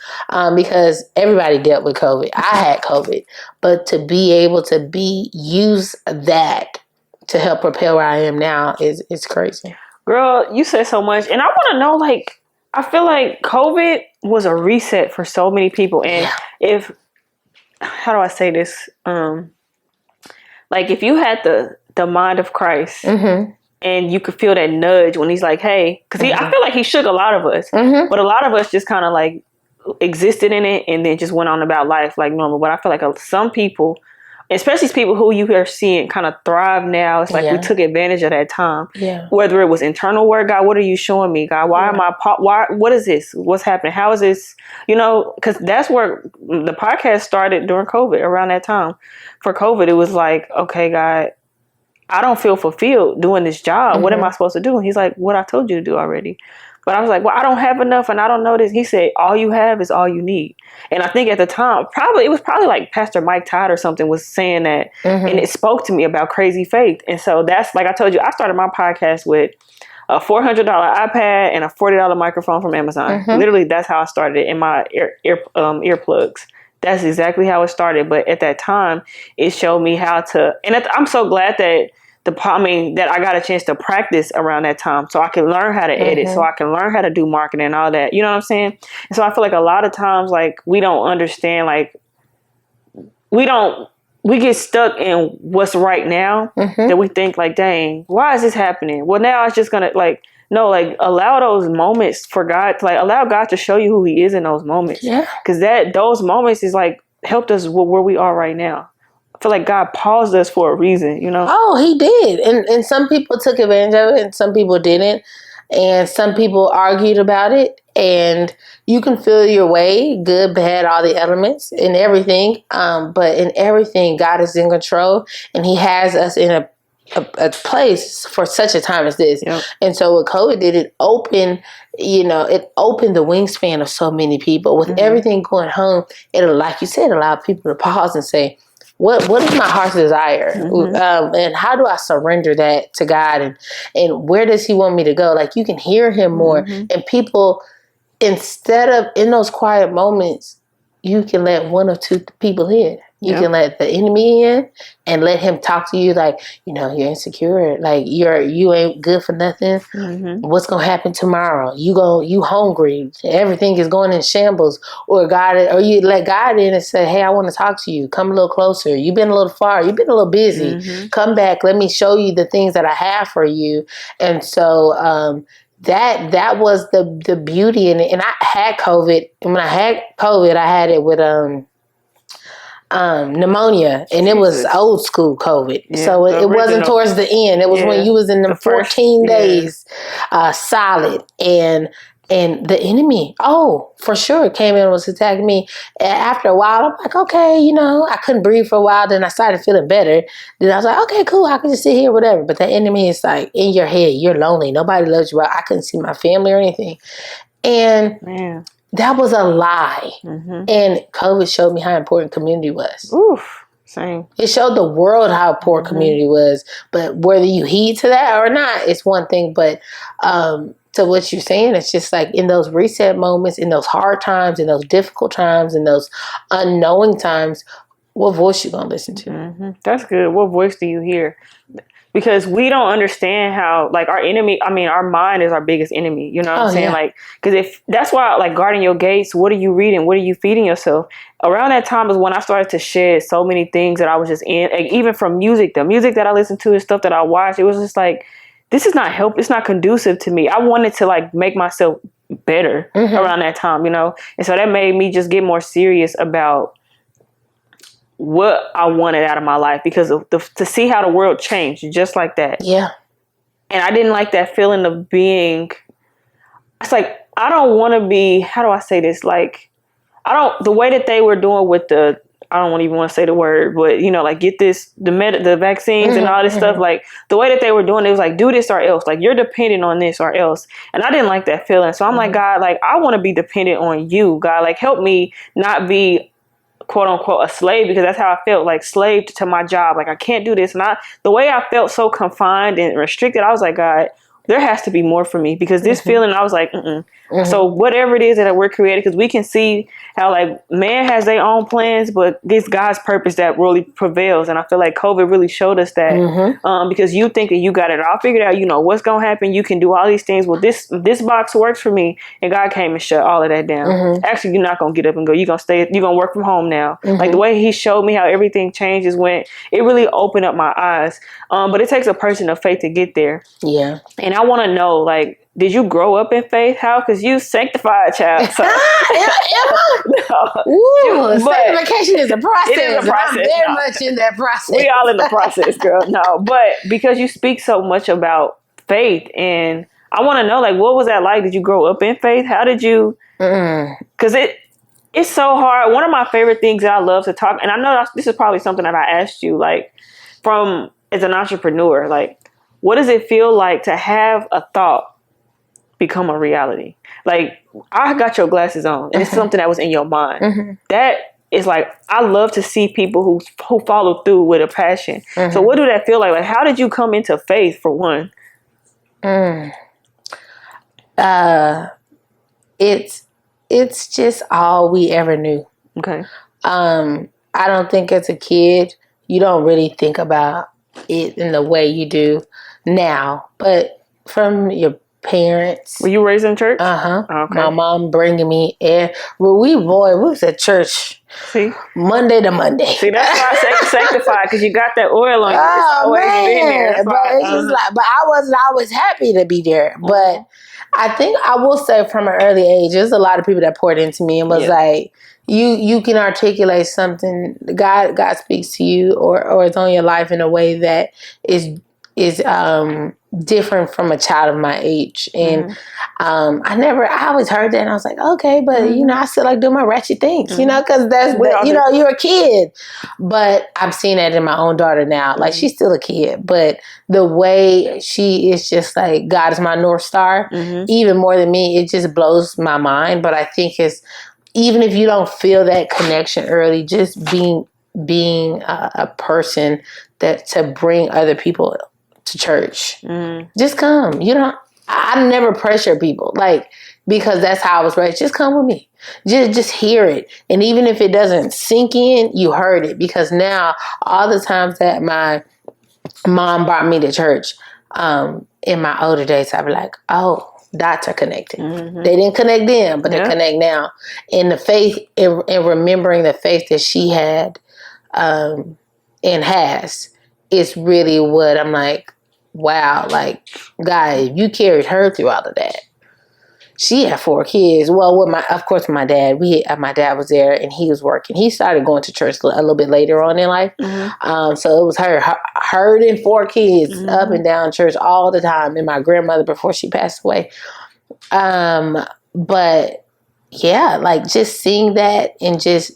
Speaker 2: because everybody dealt with COVID. I had COVID, but to be able to use that to help propel where I am now is crazy.
Speaker 1: Girl, you said so much, and I want to know, like, I feel like COVID was a reset for so many people, and how do I say this? Like, if you had the mind of Christ. And you could feel that nudge when he's like, hey, because I feel like he shook a lot of us. But a lot of us just kind of like existed in it and then just went on about life like normal. But I feel like some people, especially people who you are seeing kind of thrive now, it's like we took advantage of that time. Whether it was internal work, God, what are you showing me, God? Why am I, what is this? What's happening? How is this? Because that's where the podcast started during COVID, around that time. For COVID, it was like, okay, God, I don't feel fulfilled doing this job. What am I supposed to do? And he's like, what I told you to do already. But I was like, well, I don't have enough and I don't know this. He said, all you have is all you need. And I think at the time, it was probably like Pastor Mike Todd or something was saying that. And it spoke to me about crazy faith. And so that's, like I told you, I started my podcast with a $400 iPad and a $40 microphone from Amazon. Literally, that's how I started it in my earplugs. That's exactly how it started. But at that time, it showed me how to, and I'm so glad that that I got a chance to practice around that time so I can learn how to edit, so I can learn how to do marketing and all that. You know what I'm saying? And so I feel like a lot of times, like, we don't understand, like, we get stuck in what's right now that we think like, dang, why is this happening? Well, now it's just going to allow those moments for God to allow God to show you who he is in those moments. Yeah. Because those moments is like helped us where we are right now. I feel like God paused us for a reason,
Speaker 2: Oh, he did. And some people took advantage of it and some people didn't. And some people argued about it. And you can feel your way, good, bad, all the elements and everything. But in everything, God is in control. And he has us in a place for such a time as this. Yep. And so what COVID did, it opened the wingspan of so many people. With everything going home, it'll, like you said, allow people to pause and say, what is my heart's desire? And how do I surrender that to God? And where does he want me to go? Like, you can hear him more. And people, instead of in those quiet moments, you can let one or two people in. You can let the enemy in and let him talk to you like, you're insecure. Like, you ain't good for nothing. What's going to happen tomorrow? You hungry. Everything is going in shambles. Or you let God in and say, hey, I want to talk to you. Come a little closer. You've been a little far. You've been a little busy. Come back. Let me show you the things that I have for you. And so, that was the beauty in it. And I had COVID. And when I had COVID, I had it with, pneumonia, and it was old school COVID. Yeah, so it wasn't towards the end. It was when you was in the 14 days solid, and the enemy, for sure, came in and was attacking me. And after a while, I'm like, okay, I couldn't breathe for a while. Then I started feeling better. Then I was like, okay, cool, I can just sit here, whatever. But the enemy is like in your head. You're lonely. Nobody loves you. I couldn't see my family or anything. And that was a lie. Mm-hmm. And COVID showed me how important community was.
Speaker 1: Oof. Same.
Speaker 2: It showed the world how important community was. But whether you heed to that or not, it's one thing. But to what you're saying, it's just like in those reset moments, in those hard times, in those difficult times, in those unknowing times, what voice you going to listen to?
Speaker 1: Mm-hmm. That's good. What voice do you hear? Because we don't understand how, like, our mind is our biggest enemy. You know what I'm saying? Yeah. Like, because if that's why, like, guarding your gates, what are you reading? What are you feeding yourself? Around that time is when I started to shed so many things that I was just in, like, even from music, the music that I listened to and stuff that I watched, it was just like, this is not help. It's not conducive to me. I wanted to, like, make myself better around that time, you know? And so that made me just get more serious about what I wanted out of my life, because of to see how the world changed just like that.
Speaker 2: Yeah.
Speaker 1: And I didn't like that feeling of being, it's like, I don't want to be, how do I say this? Like, the way that they were doing with I don't even want to say the word, but, you know, like, get this, the vaccines and all this stuff, like, the way that they were doing it was like, do this or else. Like, you're dependent on this or else. And I didn't like that feeling. So I'm like, God, like, I want to be dependent on you, God. Like, help me not be, quote unquote, a slave, because that's how I felt, like, slave to my job. Like, I can't do this. And the way I felt so confined and restricted, I was like, God, there has to be more for me, because this feeling, I was like, So whatever it is that we're created, because we can see how, like, man has their own plans, but it's God's purpose that really prevails. And I feel like COVID really showed us that, because you think that you got it all figured out, you know what's going to happen, you can do all these things. Well, this box works for me, and God came and shut all of that down. Actually, you're not going to get up and go. You're going to stay, you're going to work from home now. Like, the way he showed me how everything changes, when it really opened up my eyes. But it takes a person of faith to get there.
Speaker 2: Yeah.
Speaker 1: And I want to know, like, did you grow up in faith? How? Because you sanctified, child. So.
Speaker 2: No. Sanctification is a process. It is a process. I'm very much in that process.
Speaker 1: We all in the process, girl. No, but because you speak so much about faith, and I want to know, like, what was that like? Did you grow up in faith? How did you? Because it's so hard. One of my favorite things that I love to talk, and I know this is probably something that I asked you, like, as an entrepreneur, like, what does it feel like to have a thought become a reality? Like, I got your glasses on, and it's something that was in your mind. That is, like, I love to see people who follow through with a passion. So what do that feel like? Like, how did you come into faith, for one?
Speaker 2: It's just all we ever knew.
Speaker 1: Okay.
Speaker 2: I don't think as a kid you don't really think about it in the way you do now, but from your parents.
Speaker 1: Were you raised in church?
Speaker 2: Okay. My mom bringing me in. We was at church.
Speaker 1: See,
Speaker 2: Monday to Monday.
Speaker 1: See, that's why I say sanctified, because you got that oil on you. It's always been there.
Speaker 2: But it's just like, but I wasn't always happy to be there. But I think I will say, from an early age, there's a lot of people that poured into me and was like, you can articulate something. God speaks to you, or it's on your life in a way that is different from a child of my age. And I always heard that, and I was like, okay, but you know, I still like doing my ratchet things, you know, because you're a kid. But I'm seeing that in my own daughter now. Like, she's still a kid, but the way she is just like, God is my North Star, even more than me, it just blows my mind. But I think even if you don't feel that connection early, just being a person that to bring other people to church. Just come. I never pressure people, like, because that's how I was raised. Just come with me. Just hear it. And even if it doesn't sink in, you heard it. Because now, all the times that my mom brought me to church, in my older days, I'd be like, oh, dots are connected. They didn't connect then, but they connect now. And the faith, and remembering the faith that she had and has, is really what I'm like, wow, like, God, you carried her through all of that. She had 4 kids. Well, of course, my dad, my dad was there, and he was working. He started going to church a little bit later on in life. So it was her and 4 kids up and down church all the time, and my grandmother before she passed away. But yeah, like, just seeing that, and just,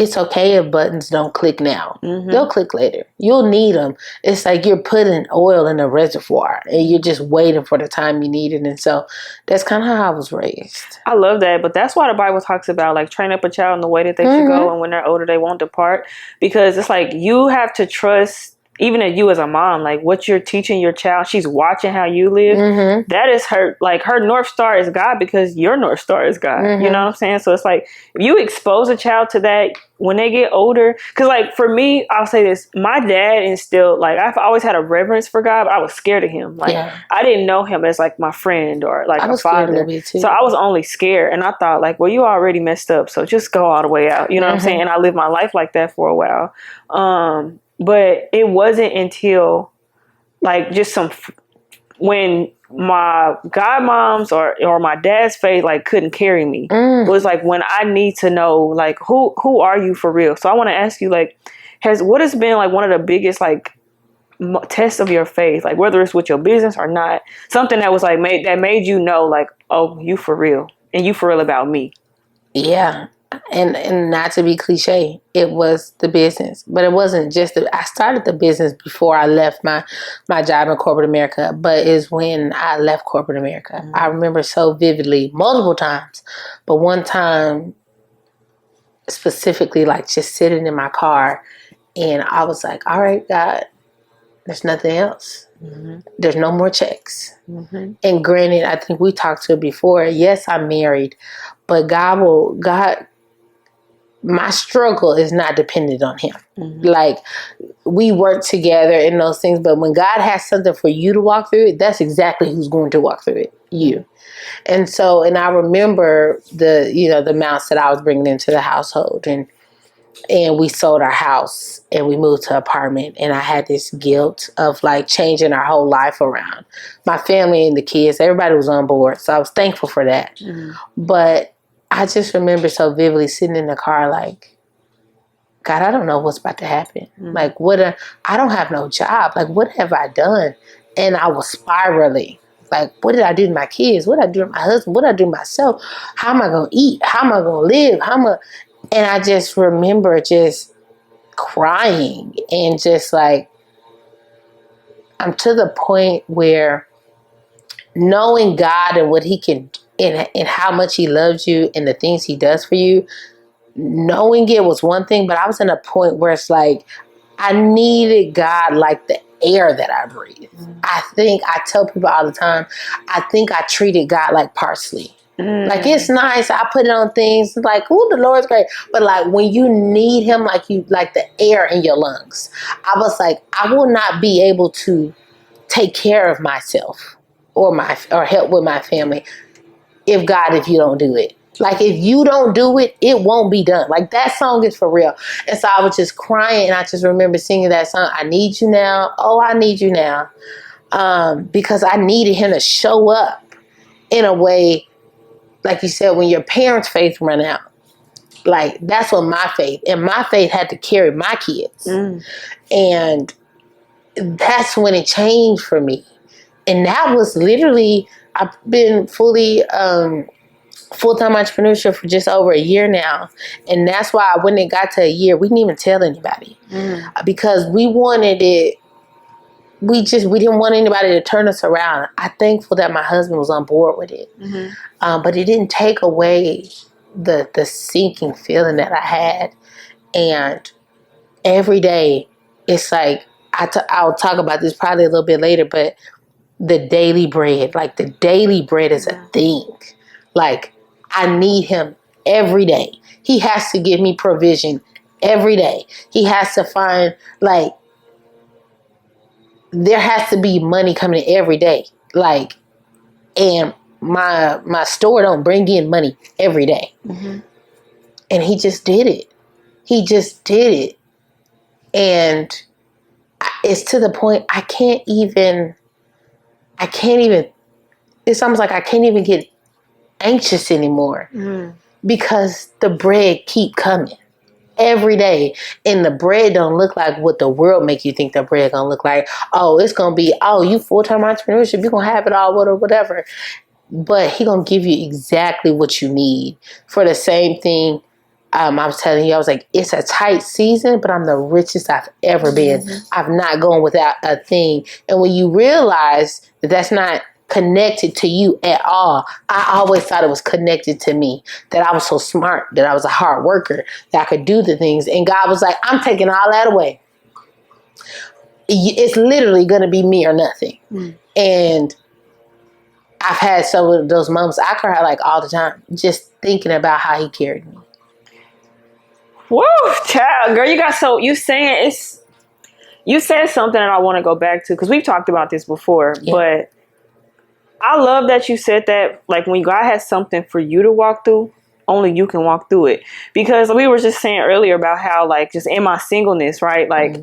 Speaker 2: it's okay if buttons don't click now. They'll click later. You'll need them. It's like you're putting oil in a reservoir and you're just waiting for the time you need it. And so that's kind of how I was raised.
Speaker 1: I love that. But that's why the Bible talks about like train up a child in the way that they should go. And when they're older, they won't depart. Because it's like you have to trust, even as you as a mom, like what you're teaching your child, she's watching how you live. That is her, like her North Star is God because your North Star is God. You know what I'm saying? So it's like, if you expose a child to that when they get older, because like for me, I'll say this, my dad instilled, like I've always had a reverence for God, but I was scared of him. Like I didn't know him as like my friend or like a father. So I was only scared. And I thought like, well, you already messed up. So just go all the way out. You know what I'm saying? And I lived my life like that for a while. But it wasn't until like just when my godmoms or my dad's faith like couldn't carry me. It was like when I need to know like who are you for real. So I want to ask you like, what has been like one of the biggest like tests of your faith, like whether it's with your business or not, something that was like made you know like, oh, you for real and you for real about me.
Speaker 2: Yeah. And not to be cliche, it was the business, but it wasn't just I started the business before I left my job in corporate America, but it's when I left corporate America. I remember so vividly multiple times, but one time specifically, like just sitting in my car and I was like, all right, God, there's nothing else. There's no more checks. And granted, I think we talked to it before. Yes, I'm married, but God, my struggle is not dependent on him. Like we work together in those things, but when God has something for you to walk through it, that's exactly who's going to walk through it, you. And I remember the amounts that I was bringing into the household, and we sold our house and we moved to an apartment, and I had this guilt of like changing our whole life around. My family and the kids, everybody was on board, so I was thankful for that. But I just remember so vividly sitting in the car like, God, I don't know what's about to happen. Like, I don't have no job. Like, what have I done? And I was spiraling. Like, what did I do to my kids? What did I do to my husband? What did I do to myself? How am I going to eat? How am I going to live? And I just remember just crying and just like, I'm to the point where knowing God and what he can and how much he loves you and the things he does for you, knowing it was one thing, but I was in a point where it's like, I needed God like the air that I breathe. I think I tell people all the time, I think I treated God like parsley. Like it's nice. I put it on things like, oh, the Lord's great. But like when you need him, like the air in your lungs, I was like, I will not be able to take care of myself or help with my family if you don't do it. Like if you don't do it, it won't be done. Like that song is for real. And so I was just crying, and I just remember singing that song, I need you now. Oh, I need you now. Because I needed him to show up in a way, like you said, when your parents' faith run out. Like that's what my faith had to carry my kids. And that's when it changed for me. And that was literally, I've been fully full-time entrepreneurship for just over a year now. And that's why when it got to a year, we didn't even tell anybody because we wanted it. We didn't want anybody to turn us around. I'm thankful that my husband was on board with it. But it didn't take away the sinking feeling that I had. And every day, it's like, I'll talk about this probably a little bit later, but the daily bread is a thing. Like, I need him every day. He has to give me provision every day. He has to find, like, there has to be money coming in every day. Like, and my store don't bring in money every day. And he just did it. And it's to the point I can't even, it's almost like I can't even get anxious anymore because the bread keep coming every day. And the bread don't look like what the world make you think the bread gonna look like. Oh, it's gonna be, you full-time entrepreneurship, you're gonna have it all, whatever. But he gonna give you exactly what you need for the same thing I was telling you, I was like, it's a tight season, but I'm the richest I've ever been. I've not gone without a thing. And when you realize that that's not connected to you at all, I always thought it was connected to me, that I was so smart, that I was a hard worker, that I could do the things. And God was like, I'm taking all that away. It's literally going to be me or nothing. And I've had some of those moments. I cry like all the time, just thinking about how he carried me.
Speaker 1: Whoa, child, girl, you said something that I want to go back to, because we've talked about this before, but I love that you said that, like, when God has something for you to walk through, only you can walk through it. Because we were just saying earlier about how, like, just in my singleness, right? Like,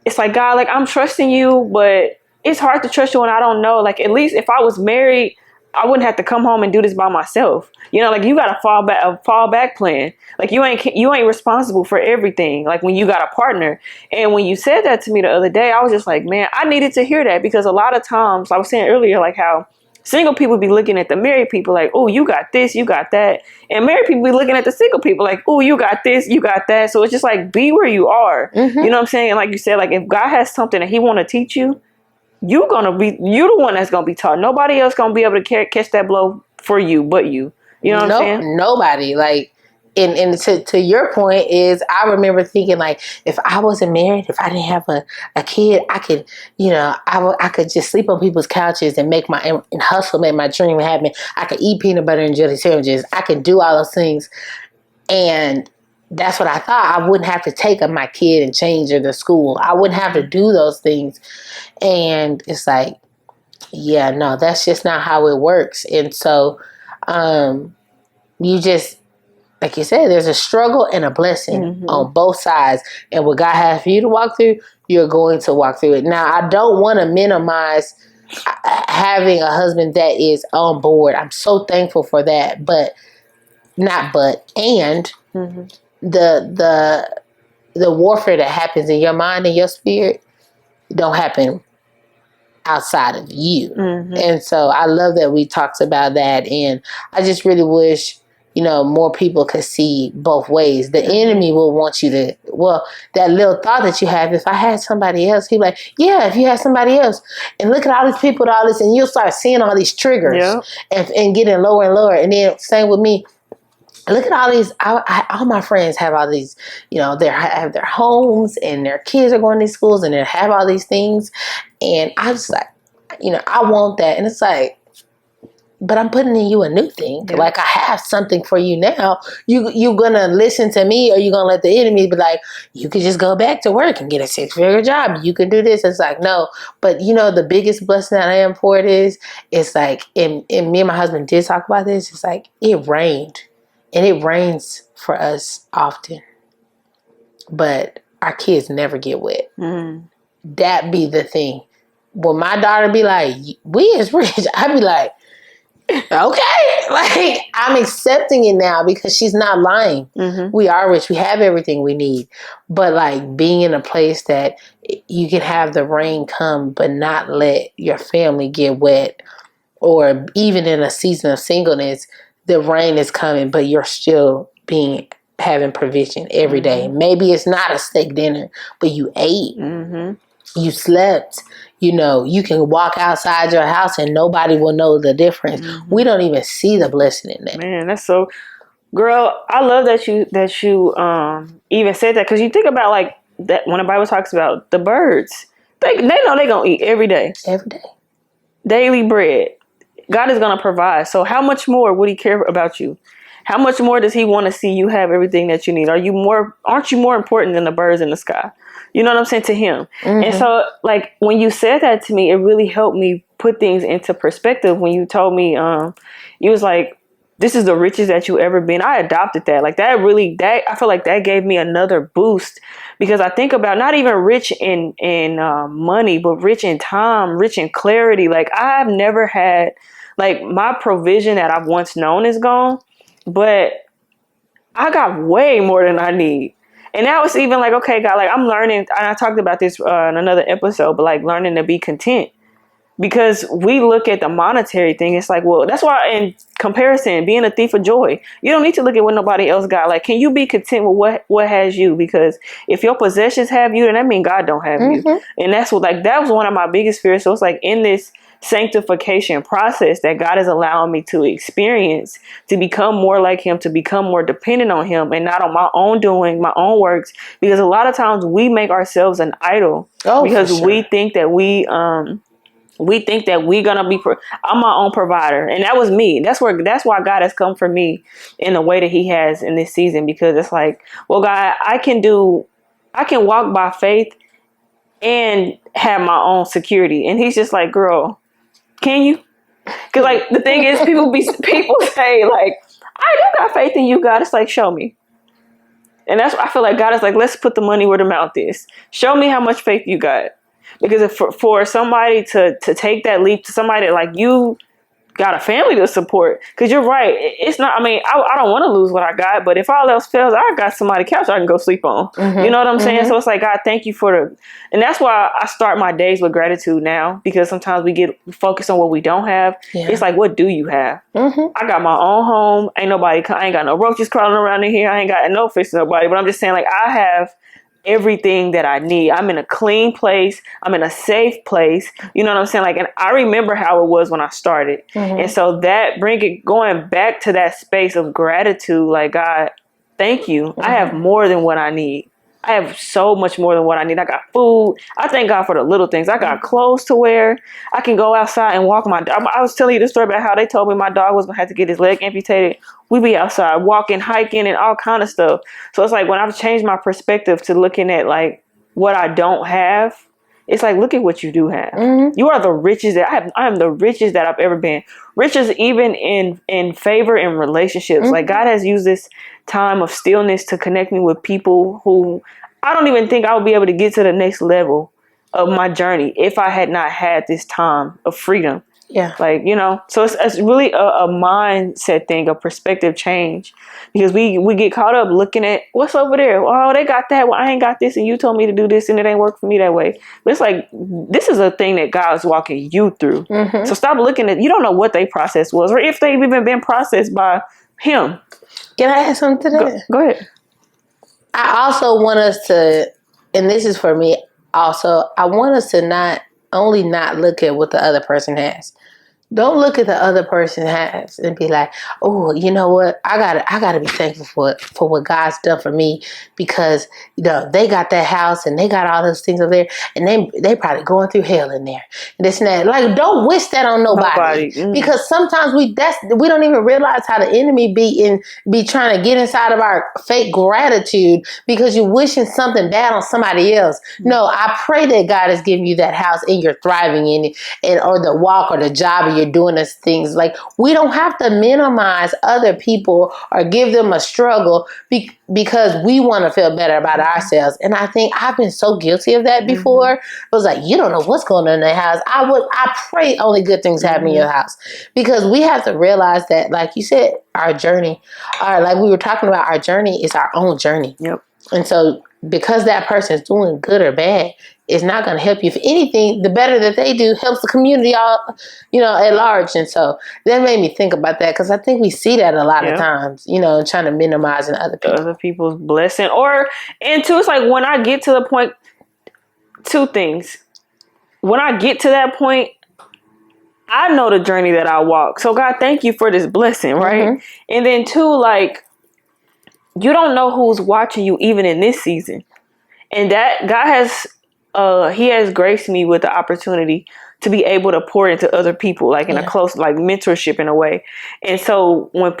Speaker 1: it's like, God, like, I'm trusting you, but it's hard to trust you when I don't know. Like, at least if I was married, I wouldn't have to come home and do this by myself. You know, like, you got a fallback plan. Like, you ain't responsible for everything. Like, when you got a partner. And when you said that to me the other day, I was just like, man, I needed to hear that, because a lot of times I was saying earlier, like, how single people be looking at the married people like, oh, you got this, you got that. And married people be looking at the single people like, oh, you got this, you got that. So it's just like, be where you are. You know what I'm saying? And like you said, like, if God has something that he want to teach you, you the one that's gonna be taught. Nobody else gonna be able to catch that blow for you but you. You know what I'm saying? Nobody.
Speaker 2: Like, and to your point is, I remember thinking, like, if I wasn't married, if I didn't have a kid, I could, I could just sleep on people's couches and make my dream happen. I could eat peanut butter and jelly sandwiches. I could do all those things. And that's what I thought. I wouldn't have to take my kid and change her to school. I wouldn't have to do those things. And it's like, yeah, no, that's just not how it works. And so you just, like you said, there's a struggle and a blessing on both sides. And what God has for you to walk through, you're going to walk through it. Now, I don't want to minimize having a husband that is on board. I'm so thankful for that. The warfare that happens in your mind and your spirit don't happen outside of you. And so I love that we talked about that. And I just really wish, more people could see both ways. The enemy will want you to, that little thought that you have, if I had somebody else, he'd be like, yeah, if you had somebody else, and look at all these people, all this, and you'll start seeing all these triggers and getting lower and lower. And then same with me. Look at all these, all my friends have all these, they have their homes and their kids are going to these schools and they have all these things. And I was like, I want that. And it's like, but I'm putting in you a new thing. Yeah. Like, I have something for you now. You're going to listen to me, or you're going to let the enemy be like, you could just go back to work and get a 6-figure job. You can do this. It's like, no. But the biggest blessing that I am for it is, it's like, and me and my husband did talk about this. It's like, it rained. And it rains for us often. But our kids never get wet. That be the thing. When my daughter be like, we is rich, I be like, okay. Like, I'm accepting it now because she's not lying. We are rich. We have everything we need. But, like, being in a place that you can have the rain come but not let your family get wet, or even in a season of singleness, the rain is coming, but you're still having provision every day. Maybe it's not a steak dinner, but you ate. You slept. You can walk outside your house and nobody will know the difference. We don't even see the blessing in that. Man, that's so... Girl, I love that you even said that, because you think about, like, that when the Bible talks about the birds, they know they're going to eat every day. Every day. Daily bread. God is going to provide. So how much more would he care about you? How much more does he want to see you have everything that you need? Aren't you more important than the birds in the sky? You know what I'm saying? To him. And so, like, when you said that to me, it really helped me put things into perspective. When you told me, you was like, this is the richest that you ever been. I adopted that. Like, I feel like that gave me another boost, because I think about not even rich in money, but rich in time, rich in clarity. Like, I've never had, like, my provision that I've once known is gone, but I got way more than I need. And now it's even like, okay, God, like, I'm learning, and I talked about this in another episode, but, like, learning to be content.
Speaker 1: Because we look at the monetary thing, it's like, well, that's why in comparison, being a thief of joy, you don't need to look at what nobody else got. Like, can you be content with what has you? Because if your possessions have you, then that means God don't have you. And that's what, like, that was one of my biggest fears. So it's like in this sanctification process that God is allowing me to experience, to become more like him, to become more dependent on him and not on my own doing, my own works. Because a lot of times we make ourselves an idol because we think that we're gonna be. I'm my own provider, and that was me. That's why God has come for me in the way that He has in this season. Because it's like, well, God, I can walk by faith and have my own security. And He's just like, girl, can you? Because like the thing is, people say like, I do got faith in you, God. It's like, show me. And that's what I feel like God is like, let's put the money where the mouth is. Show me how much faith you got. Because if for somebody to take that leap, to somebody that, like, you got a family to support, because you're right, it's not, I mean, I don't want to lose what I got, but if all else fails, I got somebody's couch I can go sleep on. You know what I'm saying? So it's like, God, thank you and that's why I start my days with gratitude now, because sometimes we get focused on what we don't have. It's like, what do you have? I got my own home. I ain't got no roaches crawling around in here. I ain't got no fish to nobody, but I'm just saying, like, I have everything that I need. I'm in a clean place. I'm in a safe place. You know what I'm saying? Like, and I remember how it was when I started. And so that going back to that space of gratitude, like, God, thank you. I have more than what I need. I have so much more than what I need. I got food. I thank God for the little things. I got clothes to wear. I can go outside and walk my dog. I was telling you the story about how they told me my dog was going to have to get his leg amputated. We be outside walking, hiking, and all kind of stuff. So it's like, when I've changed my perspective to looking at like what I don't have, it's like, look at what you do have. You are the richest that I am the richest that I've ever been. Richest even in favor in relationships. Like, God has used this time of stillness to connect me with people who I don't even think I would be able to get to the next level of my journey if I had not had this time of freedom. Like, you know, so it's really a mindset thing, a perspective change, because we get caught up looking at what's over there. Oh, they got that. Well, I ain't got this, and you told me to do this, and it ain't work for me that way. But it's like, this is a thing that God's walking you through. So stop looking at, you don't know what their process was, or if they've even been processed by Him.
Speaker 2: Can I add something to that?
Speaker 1: Go ahead.
Speaker 2: I also want us to, and this is for me also, I want us to not look at what the other person has. Don't look at the other person has and be like, oh, you know what? I gotta be thankful for what God's done for me, because, you know, they got that house and they got all those things over there, and they probably going through hell in there. And this and that. Like, don't wish that on nobody. Because sometimes we don't even realize how the enemy be trying to get inside of our fake gratitude, because you're wishing something bad on somebody else. No, I pray that God has given you that house and you're thriving in it, or the walk or the job, or you're doing those things. Like, we don't have to minimize other people or give them a struggle because we want to feel better about ourselves. And I think I've been so guilty of that before. It was like, you don't know what's going on in their house. I pray only good things happen in your house, because we have to realize that, like you said, our journey, like we were talking about, our journey is our own journey. And so, because that person is doing good or bad, it's not going to help you. If anything, the better that they do helps the community all, you know, at large. And so that made me think about that, because I think we see that a lot of times, you know, trying to minimize other
Speaker 1: people's blessing. And two, it's like, when I get to the point, two things. When I get to that point, I know the journey that I walk. So God, thank you for this blessing, right? And then two, like, you don't know who's watching you even in this season. And that God has, He has graced me with the opportunity to be able to pour into other people, like in a close, like mentorship in a way. And so when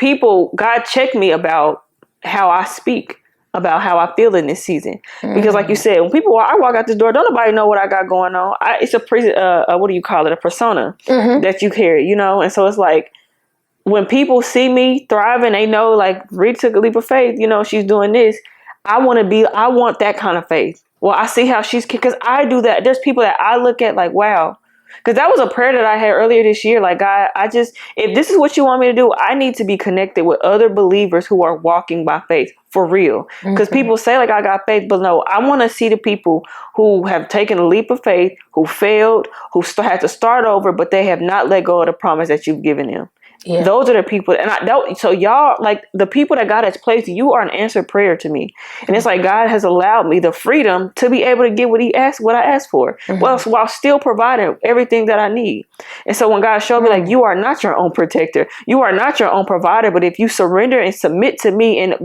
Speaker 1: God checked me about how I speak, about how I feel in this season. Because like you said, when I walk out this door, don't nobody know what I got going on. It's what do you call it? A persona that you carry, you know? And so it's like, when people see me thriving, they know, like, Reed took a leap of faith, you know, she's doing this. I want that kind of faith. Well, I see how because I do that. There's people that I look at like, wow, Because that was a prayer that I had earlier this year. Like, God, if this is what you want me to do, I need to be connected with other believers who are walking by faith for real. Because people say, like, I got faith, but no, I want to see the people who have taken a leap of faith, who failed, who had to start over, but they have not let go of the promise that you've given them. Yeah. Those are the people, so y'all, like, the people that God has placed, you are an answered prayer to me. And it's like God has allowed me the freedom to be able to get what I asked for, while still providing everything that I need. And so when God showed me, like, you are not your own protector, you are not your own provider, but if you surrender and submit to me and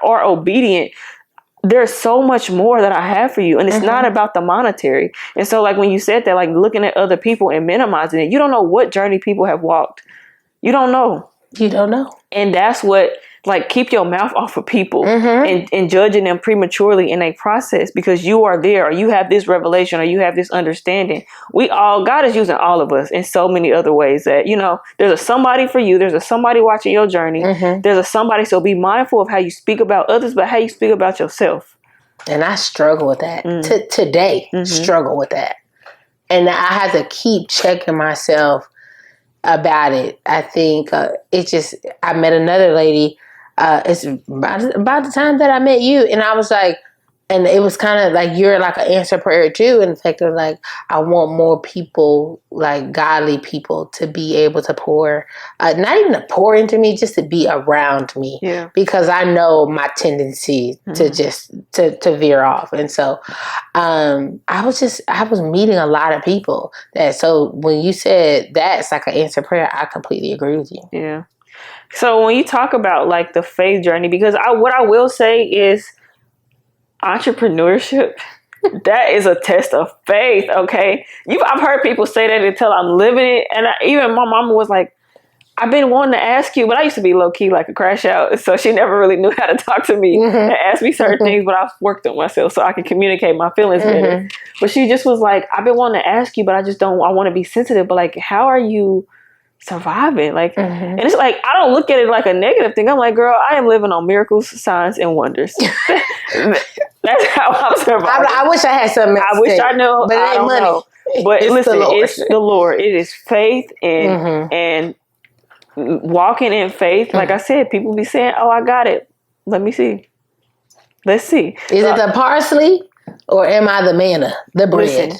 Speaker 1: are obedient, there's so much more that I have for you. And it's not about the monetary. And so, like, when you said that, like, looking at other people and minimizing it, you don't know what journey people have walked. You don't know.
Speaker 2: You don't know.
Speaker 1: And that's what, like, keep your mouth off of people and judging them prematurely in a process, because you are there, or you have this revelation, or you have this understanding. God is using all of us in so many other ways that, there's a somebody for you. There's a somebody watching your journey. There's a somebody. So be mindful of how you speak about others, but how you speak about yourself.
Speaker 2: And I struggle with that today. Struggle with that. And I have to keep checking myself about it. I think I met another lady. It's about the time that I met you, and I was like, and it was kind of like you're like an answer prayer too, in the fact of, like, I want more people, like godly people, to be able to pour, not even to pour into me, just to be around me. Yeah. Because I know my tendency to just to veer off, and so I was meeting a lot of people so when you said that's like an answer prayer, I completely agree with you.
Speaker 1: Yeah. So when you talk about, like, the faith journey, because what I will say is, entrepreneurship, that is a test of faith. Okay, I've heard people say that until I'm living it, and even my mama was like, I've been wanting to ask you, but I used to be low key like a crash out, so she never really knew how to talk to me and ask me certain things. But I've worked on myself so I can communicate my feelings better. But she just was like, I've been wanting to ask you, but I just don't. I want to be sensitive, but, like, how are you surviving? Like, and it's like, I don't look at it like a negative thing. I'm like, girl, I am living on miracles, signs, and wonders. That's how I'm surviving.
Speaker 2: I wish I had something.
Speaker 1: I wish I knew, but it ain't money. Know. But listen, it's the Lord. It is faith and walking in faith. Like I said, people be saying, "Oh, I got it." Let me see. Let's see.
Speaker 2: Is it the parsley, or am I the manna, the bread? Listen,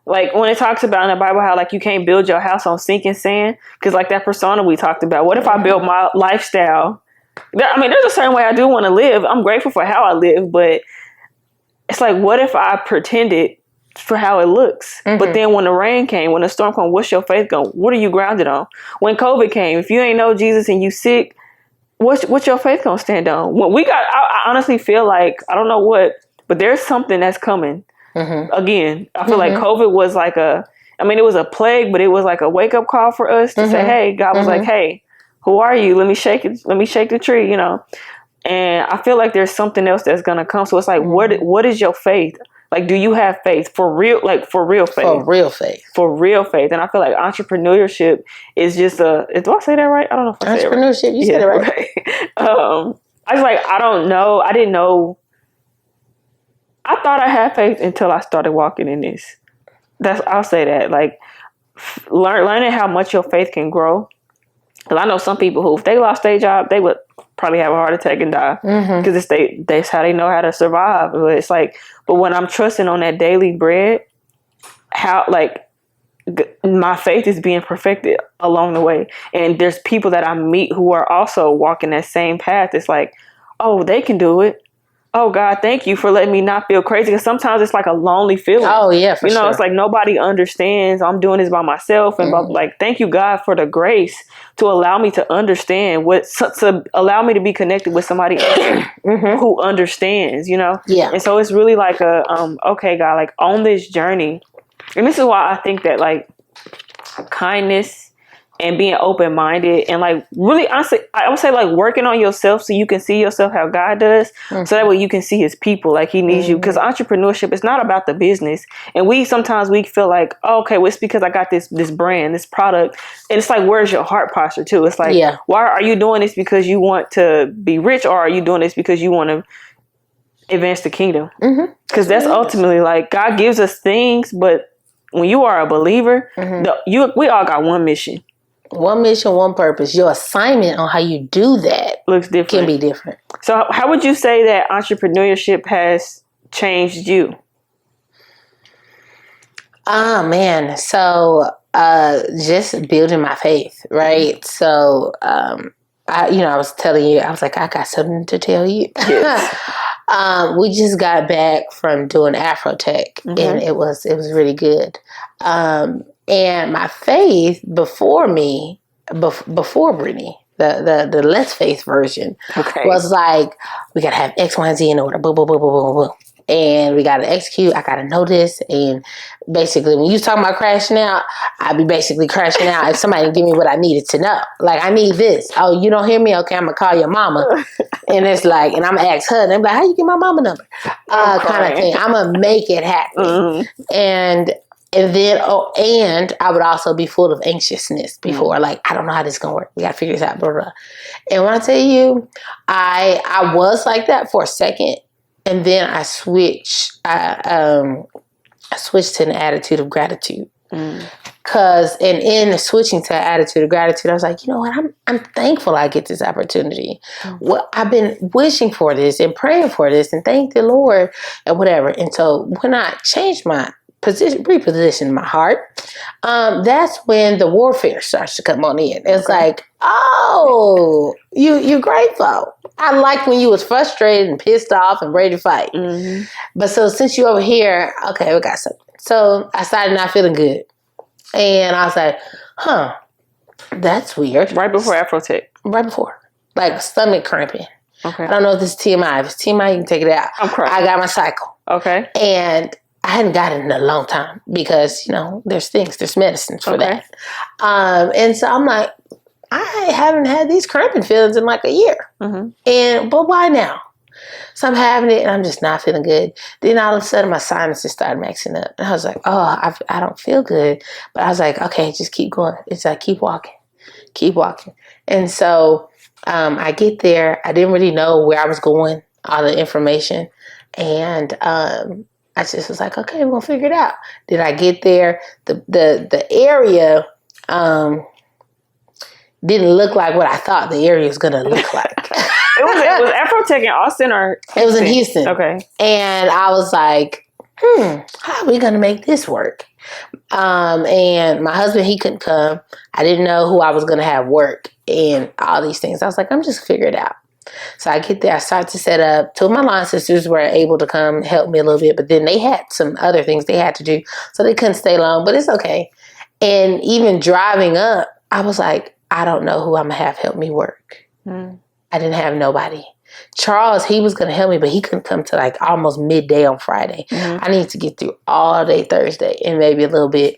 Speaker 1: like, when it talks about in the Bible how, like, you can't build your house on sinking sand, because, like, that persona we talked about. What if I build my lifestyle? I mean, there's a certain way I do want to live. I'm grateful for how I live, but it's like, what if I pretended for how it looks? But then when the rain came, when the storm came, what's your faith going? What are you grounded on? When COVID came, if you ain't know Jesus and you sick, what's your faith going to stand on? When I honestly feel like, I don't know what, but there's something that's coming. Again, I feel like COVID was like it was a plague, but it was like a wake up call for us to say, hey, God was like, hey, who are you? Let me shake it. Let me shake the tree, And I feel like there's something else that's going to come. So it's like, what is your faith? Like, do you have faith for real? Like, for real faith.
Speaker 2: For real faith.
Speaker 1: For real faith. And I feel like entrepreneurship is just do I say that right? I don't know if I said it right.
Speaker 2: Entrepreneurship, you said it right.
Speaker 1: I was like, I don't know. I didn't know. I thought I had faith until I started walking in this. I'll say that. Like, learning how much your faith can grow. Because I know some people who, if they lost their job, they would probably have a heart attack and die. Because that's how they know how to survive. But it's like, but when I'm trusting on that daily bread, how, like, my faith is being perfected along the way. And there's people that I meet who are also walking that same path. It's like, oh, they can do it. Oh, God, thank you for letting me not feel crazy. Because sometimes it's like a lonely feeling.
Speaker 2: Oh, yeah, for sure.
Speaker 1: It's like nobody understands. I'm doing this by myself. And like, thank you, God, for the grace to allow me to understand to allow me to be connected with somebody else who understands, Yeah. And so it's really like okay, God, like, on this journey. And this is why I think that, like, kindness and being open-minded and, like, really, honestly, I would say, like, working on yourself so you can see yourself how God does. So that way you can see his people like he needs you. Because entrepreneurship is not about the business. And sometimes we feel like, oh, okay, well, it's because I got this brand, this product. And it's like, where's your heart posture too? It's like, why are you doing this because you want to be rich, or are you doing this because you want to advance the kingdom? Because that's ultimately, like, God gives us things, but when you are a believer, we all got one mission.
Speaker 2: One mission, one purpose. Your assignment on how you do that
Speaker 1: looks different.
Speaker 2: Can be different.
Speaker 1: So how would you say that entrepreneurship has changed you?
Speaker 2: Oh, man. So just building my faith, right? So I was telling you, I was like, I got something to tell you. Yes. We just got back from doing Afro Tech, and it was really good. And my faith before Brittney, the less faith version, was like, we gotta have X, Y, and Z in order. Boom, boom, boom, boom, boom, boom. And we gotta execute. I gotta know this. And basically, when you was talking about crashing out, I'd be basically crashing out if somebody give me what I needed to know. Like, I need this. Oh, you don't hear me? Okay, I'm gonna call your mama. And it's like, and I'm gonna ask her. And I'm like, how you get my mama number? Kind of thing. I'm gonna make it happen. And then, and I would also be full of anxiousness before, like, I don't know how this is going to work. We got to figure this out, blah, blah, blah. And when I tell you, I was like that for a second, and then I switched. I switched to an attitude of gratitude. Because, and in switching to an attitude of gratitude, I was like, you know what? I'm thankful I get this opportunity. Well, I've been wishing for this and praying for this, and thank the Lord and whatever. And so when I changed my reposition my heart, that's when the warfare starts to come on in. It's like, oh, you're grateful. I liked when you was frustrated and pissed off and ready to fight. But so since you over here, okay, we got something. So I started not feeling good. And I was like, that's weird.
Speaker 1: Right before Afro Tech.
Speaker 2: Right before. Like stomach cramping.
Speaker 1: Okay.
Speaker 2: I don't know if this is TMI. If it's TMI, you can take it out.
Speaker 1: I'm crying.
Speaker 2: I got my cycle.
Speaker 1: Okay.
Speaker 2: And I hadn't got it in a long time because, there's medicines for that. And so I'm like, I haven't had these cramping feelings in like a year. But why now? So I'm having it and I'm just not feeling good. Then all of a sudden my sinuses started mixing up. And I was like, I don't feel good. But I was like, okay, just keep going. It's like, keep walking. And so I get there. I didn't really know where I was going, all the information. And I just was like, okay, we're going to figure it out. Did I get there? The area didn't look like what I thought the area was going to look like.
Speaker 1: It was Afro Tech in Austin or Houston?
Speaker 2: It was in Houston.
Speaker 1: Okay.
Speaker 2: And I was like, how are we going to make this work? And my husband, he couldn't come. I didn't know who I was going to have work and all these things. I was like, I'm just figure it out. So I get there, I start to set up. Two of my line sisters were able to come help me a little bit, but then they had some other things they had to do, so they couldn't stay long, but it's okay. And even driving up, I was like, I don't know who I'm going to have help me work. I didn't have nobody. Charles, he was going to help me, but he couldn't come to like almost midday on Friday. I need to get through all day Thursday and maybe a little bit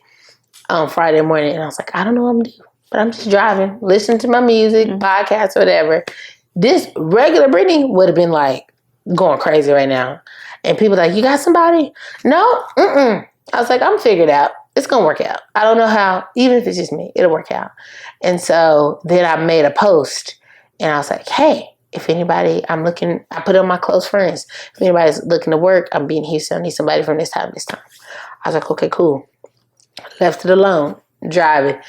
Speaker 2: on Friday morning. And I was like, I don't know what I'm going to do, but I'm just driving, listening to my music, podcasts, whatever. This regular Brittney would have been like going crazy right now. And people like, you got somebody? No? I was like, I'm figured out. It's going to work out. I don't know how. Even if it's just me, it'll work out. And so then I made a post and I was like, hey, if anybody, I put it on my close friends. If anybody's looking to work, I'm being Houston. I need somebody from this time to this time. I was like, okay, cool. Left it alone, driving.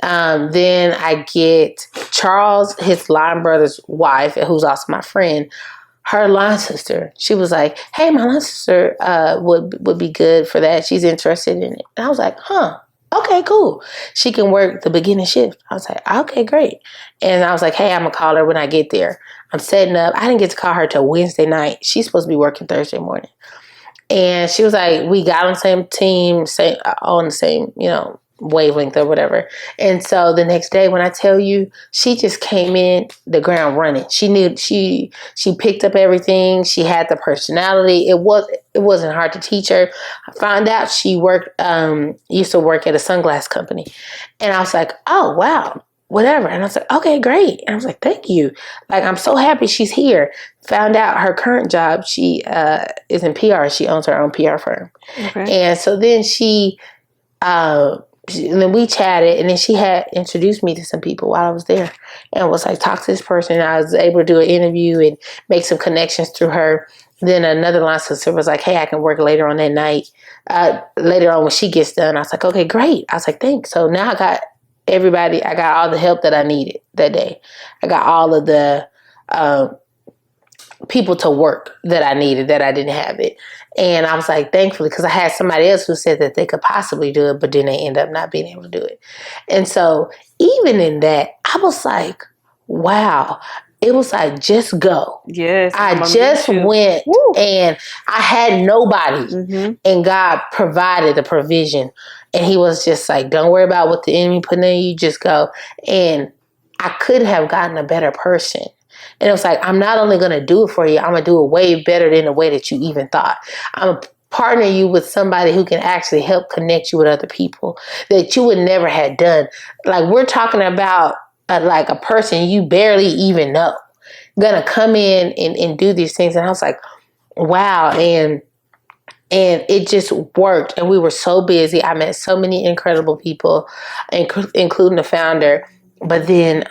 Speaker 2: Then I get Charles, his line brother's wife, who's also my friend, her line sister. She was like, hey, my line sister would be good for that. She's interested in it. And I was like, okay, cool. She can work the beginning shift. I was like, okay, great. And I was like, hey, I'm going to call her when I get there. I'm setting up. I didn't get to call her till Wednesday night. She's supposed to be working Thursday morning. And she was like, we got on the same team, on the same, wavelength or whatever. And so the next day, when I tell you, she just came in the ground running. She knew, she picked up everything. She had the personality. It wasn't hard to teach her. I found out she used to work at a sunglass company. And I was like, oh, wow, whatever. And I was like, okay, great. And I was like, thank you. Like, I'm so happy she's here. Found out her current job, she is in PR. She owns her own PR firm. Okay. And so then and then we chatted, and then she had introduced me to some people while I was there, and was like, talk to this person. I was able to do an interview and make some connections through her. then another line sister was like, hey, I can work later on that night. Later on when she gets done, I was like, okay, great. I was like, thanks. So now I got all the help that I needed that day. I got all of the people to work that I needed that I didn't have it. And I was like, thankfully, because I had somebody else who said that they could possibly do it, but then they end up not being able to do it. And so even in that, I was like, wow. It was like, just go.
Speaker 1: Yes.
Speaker 2: I just went. Woo. And I had nobody. And God provided the provision. And he was just like, don't worry about what the enemy put in you, just go. And I could have gotten a better person. And it was like, I'm not only going to do it for you, I'm going to do it way better than the way that you even thought. I'm going to partner you with somebody who can actually help connect you with other people that you would never have done. Like, we're talking about like a person you barely even know going to come in and do these things. And I was like, wow. And it just worked. And we were so busy. I met so many incredible people, including the founder. But then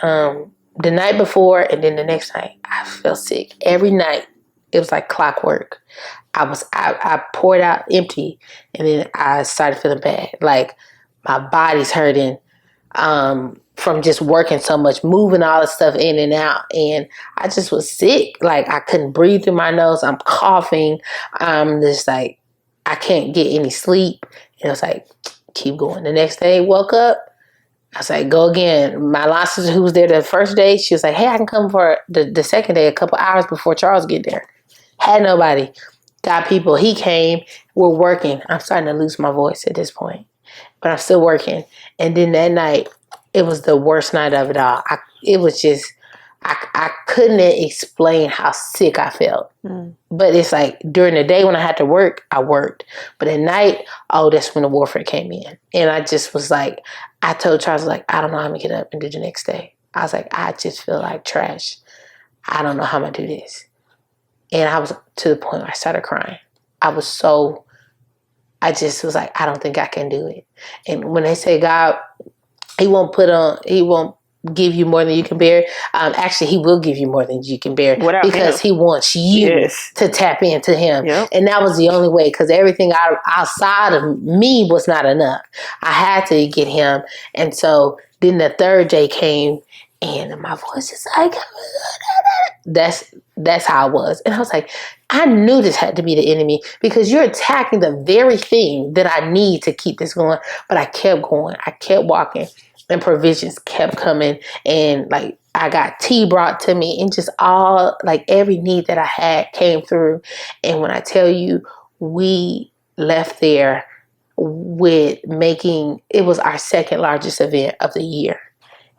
Speaker 2: the night before and then the next night, I felt sick. Every night, it was like clockwork. I poured out empty, and then I started feeling bad. Like, my body's hurting from just working so much, moving all the stuff in and out. And I just was sick. Like, I couldn't breathe through my nose. I'm coughing. I'm just like, I can't get any sleep. And I was like, keep going. The next day, woke up. I was like, go again. My line sister who was there the first day, she was like, hey, I can come for the second day a couple hours before Charles get there. Had nobody. Got people. He came. We're working. I'm starting to lose my voice at this point. But I'm still working. And then that night, it was the worst night of it all. I couldn't explain how sick I felt. But it's like, during the day when I had to work, I worked. But at night, that's when the warfare came in. And I just was like, I told Charles, like, I don't know how I'm going to get up and do the next day. I was like, I just feel like trash. I don't know how I'm going to do this. And I was to the point where I started crying. I just was like, I don't think I can do it. And when they say God, he won't give you more than you can bear. Actually, he will give you more than you can bear because he wants you to tap into him. Yep. And that was the only way, because everything outside of me was not enough. I had to get him. And so then the third day came and my voice is like, that's how I was. And I was like, I knew this had to be the enemy, because you're attacking the very thing that I need to keep this going. But I kept going. I kept walking. And provisions kept coming, and like I got tea brought to me, and just all, like, every need that I had came through. And when I tell you, we left there with it was our second largest event of the year.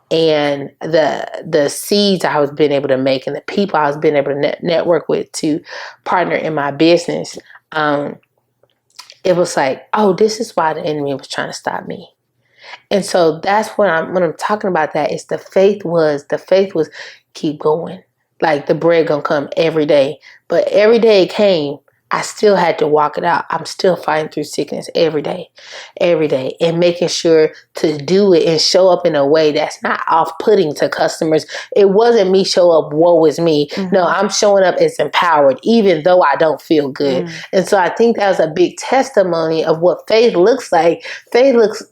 Speaker 2: And the seeds I was being able to make and the people I was being able to network with to partner in my business, it was like, this is why the enemy was trying to stop me. And so that's when I'm talking about that, is the faith was keep going. Like, the bread gonna come every day. But every day it came, I still had to walk it out. I'm still fighting through sickness every day, and making sure to do it and show up in a way that's not off-putting to customers. It wasn't me show up, woe is me. Mm-hmm. No, I'm showing up as empowered, even though I don't feel good. Mm-hmm. And so I think that was a big testimony of what faith looks like.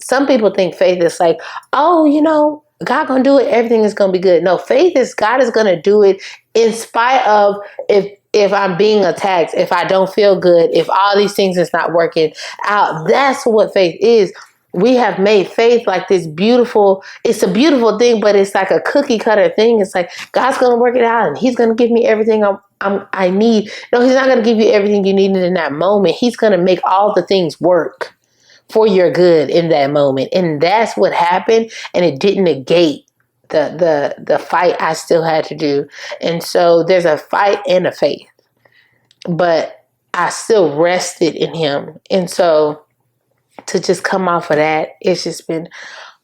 Speaker 2: Some people think faith is like, God gonna do it, everything is gonna be good. No, faith is God is gonna do it in spite of if I'm being attacked, if I don't feel good, if all these things is not working out. That's what faith is. We have made faith like this beautiful, it's a beautiful thing, but it's like a cookie cutter thing. It's like, God's going to work it out and he's going to give me everything I need. No, he's not going to give you everything you need in that moment. He's going to make all the things work for your good in that moment. And that's what happened. And it didn't negate the fight I still had to do. And so there's a fight and a faith, but I still rested in him. And so to just come off of that, it's just been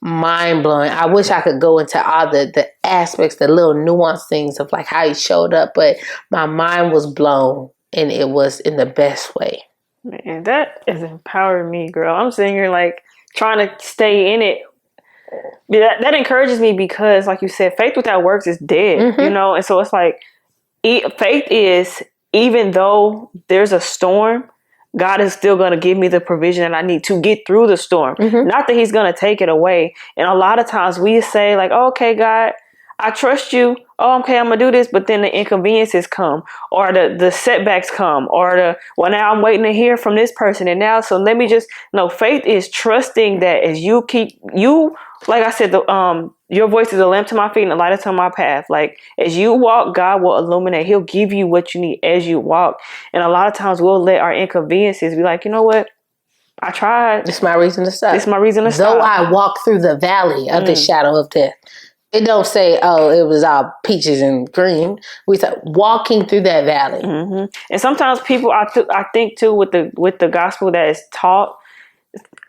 Speaker 2: mind blowing. I wish I could go into all the aspects, the little nuanced things of like how he showed up, but my mind was blown, and it was in the best way.
Speaker 1: Man, that is empowering me, girl. I'm sitting here like trying to stay in it. That encourages me because, like you said, faith without works is dead, mm-hmm. And so it's like faith is even though there's a storm, God is still going to give me the provision that I need to get through the storm. Not that he's going to take it away. And a lot of times we say like, oh, okay, God, I trust you. Oh, okay, I'm going to do this. But then the inconveniences come, or the setbacks come, or now I'm waiting to hear from this person. And now, so let me just, no, faith is trusting that as like I said, your voice is a lamp to my feet and a light unto my path. Like as you walk, God will illuminate. He'll give you what you need as you walk. And a lot of times we'll let our inconveniences be like, you know what? I tried.
Speaker 2: It's my reason to stop.
Speaker 1: It's my reason to stop.
Speaker 2: Though I walk through the valley of the shadow of death. It don't say, oh, it was all peaches and cream. We said walking through that valley.
Speaker 1: And sometimes people, I think too, with the gospel that is taught,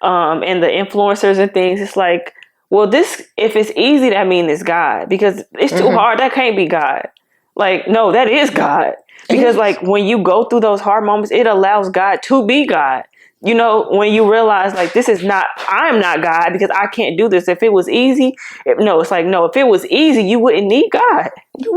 Speaker 1: and the influencers and things, it's like, well, this, if it's easy, that means it's God, because it's too hard. That can't be God. Like, no, that is God. Because like when you go through those hard moments, it allows God to be God. You know, when you realize like, I'm not God because I can't do this. If it was easy, if it was easy, you wouldn't need God. You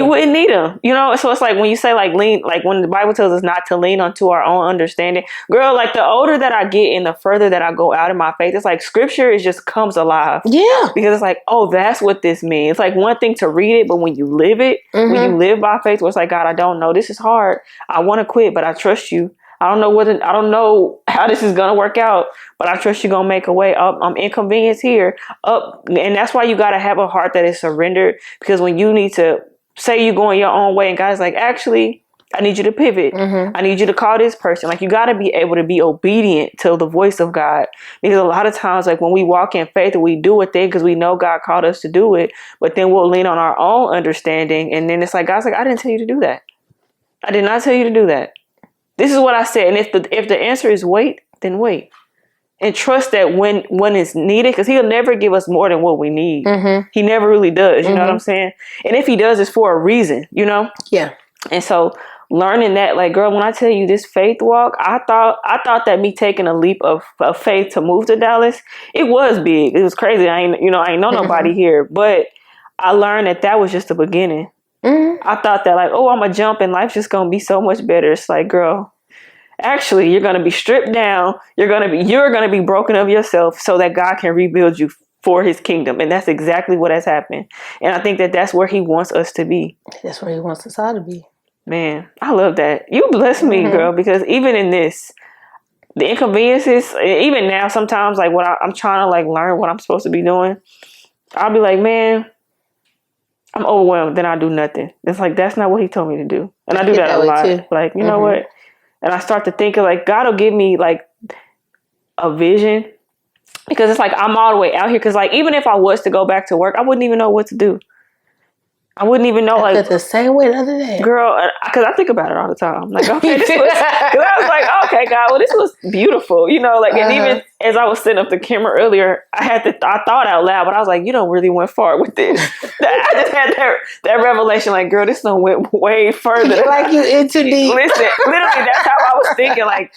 Speaker 1: wouldn't need him. You know, so it's like when you say like lean, like when the Bible tells us not to lean onto our own understanding, girl, like the older that I get and the further that I go out in my faith, it's like scripture just comes alive. Yeah. Because it's like, oh, that's what this means. It's like one thing to read it, but when you live it, when you live by faith, where it's like, God, I don't know. This is hard. I want to quit, but I trust you. I don't know how this is going to work out, but I trust you're going to make a way up. I'm inconvenienced here up. And that's why you got to have a heart that is surrendered, because when you need to say you're going your own way and God's like, actually, I need you to pivot. I need you to call this person. Like you got to be able to be obedient to the voice of God, because a lot of times, like when we walk in faith and we do a thing because we know God called us to do it, but then we'll lean on our own understanding. And then it's like, God's like, I didn't tell you to do that. I did not tell you to do that. This is what I said. And if the answer is wait, then wait. And trust that when it's needed, because he'll never give us more than what we need. He never really does. You know what I'm saying? And if he does, it's for a reason, you know? Yeah. And so learning that, like, girl, when I tell you this faith walk, I thought that me taking a leap of faith to move to Dallas, it was big. It was crazy. I ain't know nobody here, but I learned that was just the beginning. I thought that like, oh, I'm going to jump and life's just going to be so much better. It's like, girl, actually, you're going to be stripped down. You're going to be broken of yourself so that God can rebuild you for his kingdom. And that's exactly what has happened. And I think that that's where he wants us to be.
Speaker 2: That's where he wants us all to be.
Speaker 1: Man, I love that. You bless me, girl, because even in this, the inconveniences, even now, sometimes like what I'm trying to like learn what I'm supposed to be doing, I'll be like, man, I'm overwhelmed, then I do nothing. It's like, that's not what he told me to do. And I do that a lot. Too. Like, you know what? And I start to think of like, God will give me like a vision, because it's like, I'm all the way out here. Cause like, even if I was to go back to work, I wouldn't even know what to do. I wouldn't even know, like,
Speaker 2: the same way the other day,
Speaker 1: girl, because I think about it all the time. I'm like, okay, this was, because I was like, okay, God, well, this was beautiful, you know, like, and even as I was setting up the camera earlier, I thought out loud, but I was like, you don't really went far with this. I just had that revelation, like, girl, this one went way further.
Speaker 2: Like you into deep.
Speaker 1: Listen, literally, that's how I was thinking. Like,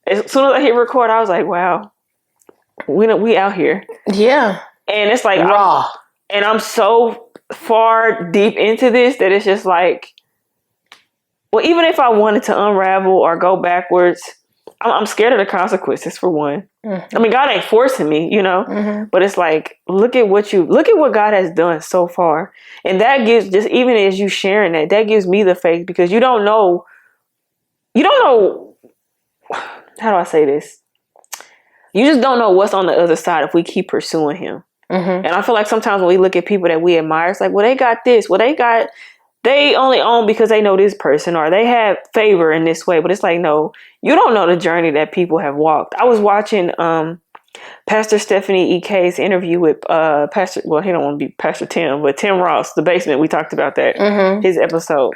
Speaker 1: as soon as I hit record, I was like, wow, we out here. Yeah. And it's like raw. I'm so far deep into this that it's just like, well, even if I wanted to unravel or go backwards, I'm scared of the consequences, for one. I mean, God ain't forcing me, you know, but it's like, look at what God has done so far. And that gives, just even as you sharing that gives me the faith, because you don't know, how do I say this? You just don't know what's on the other side if we keep pursuing him. And I feel like sometimes when we look at people that we admire, it's like, well, they got this. Well, they only own because they know this person, or they have favor in this way. But it's like, no, you don't know the journey that people have walked. I was watching Pastor Stephanie E.K.'s interview with Pastor, well, he don't want to be Pastor Tim, but Tim Ross, The Basement. We talked about that, his episode.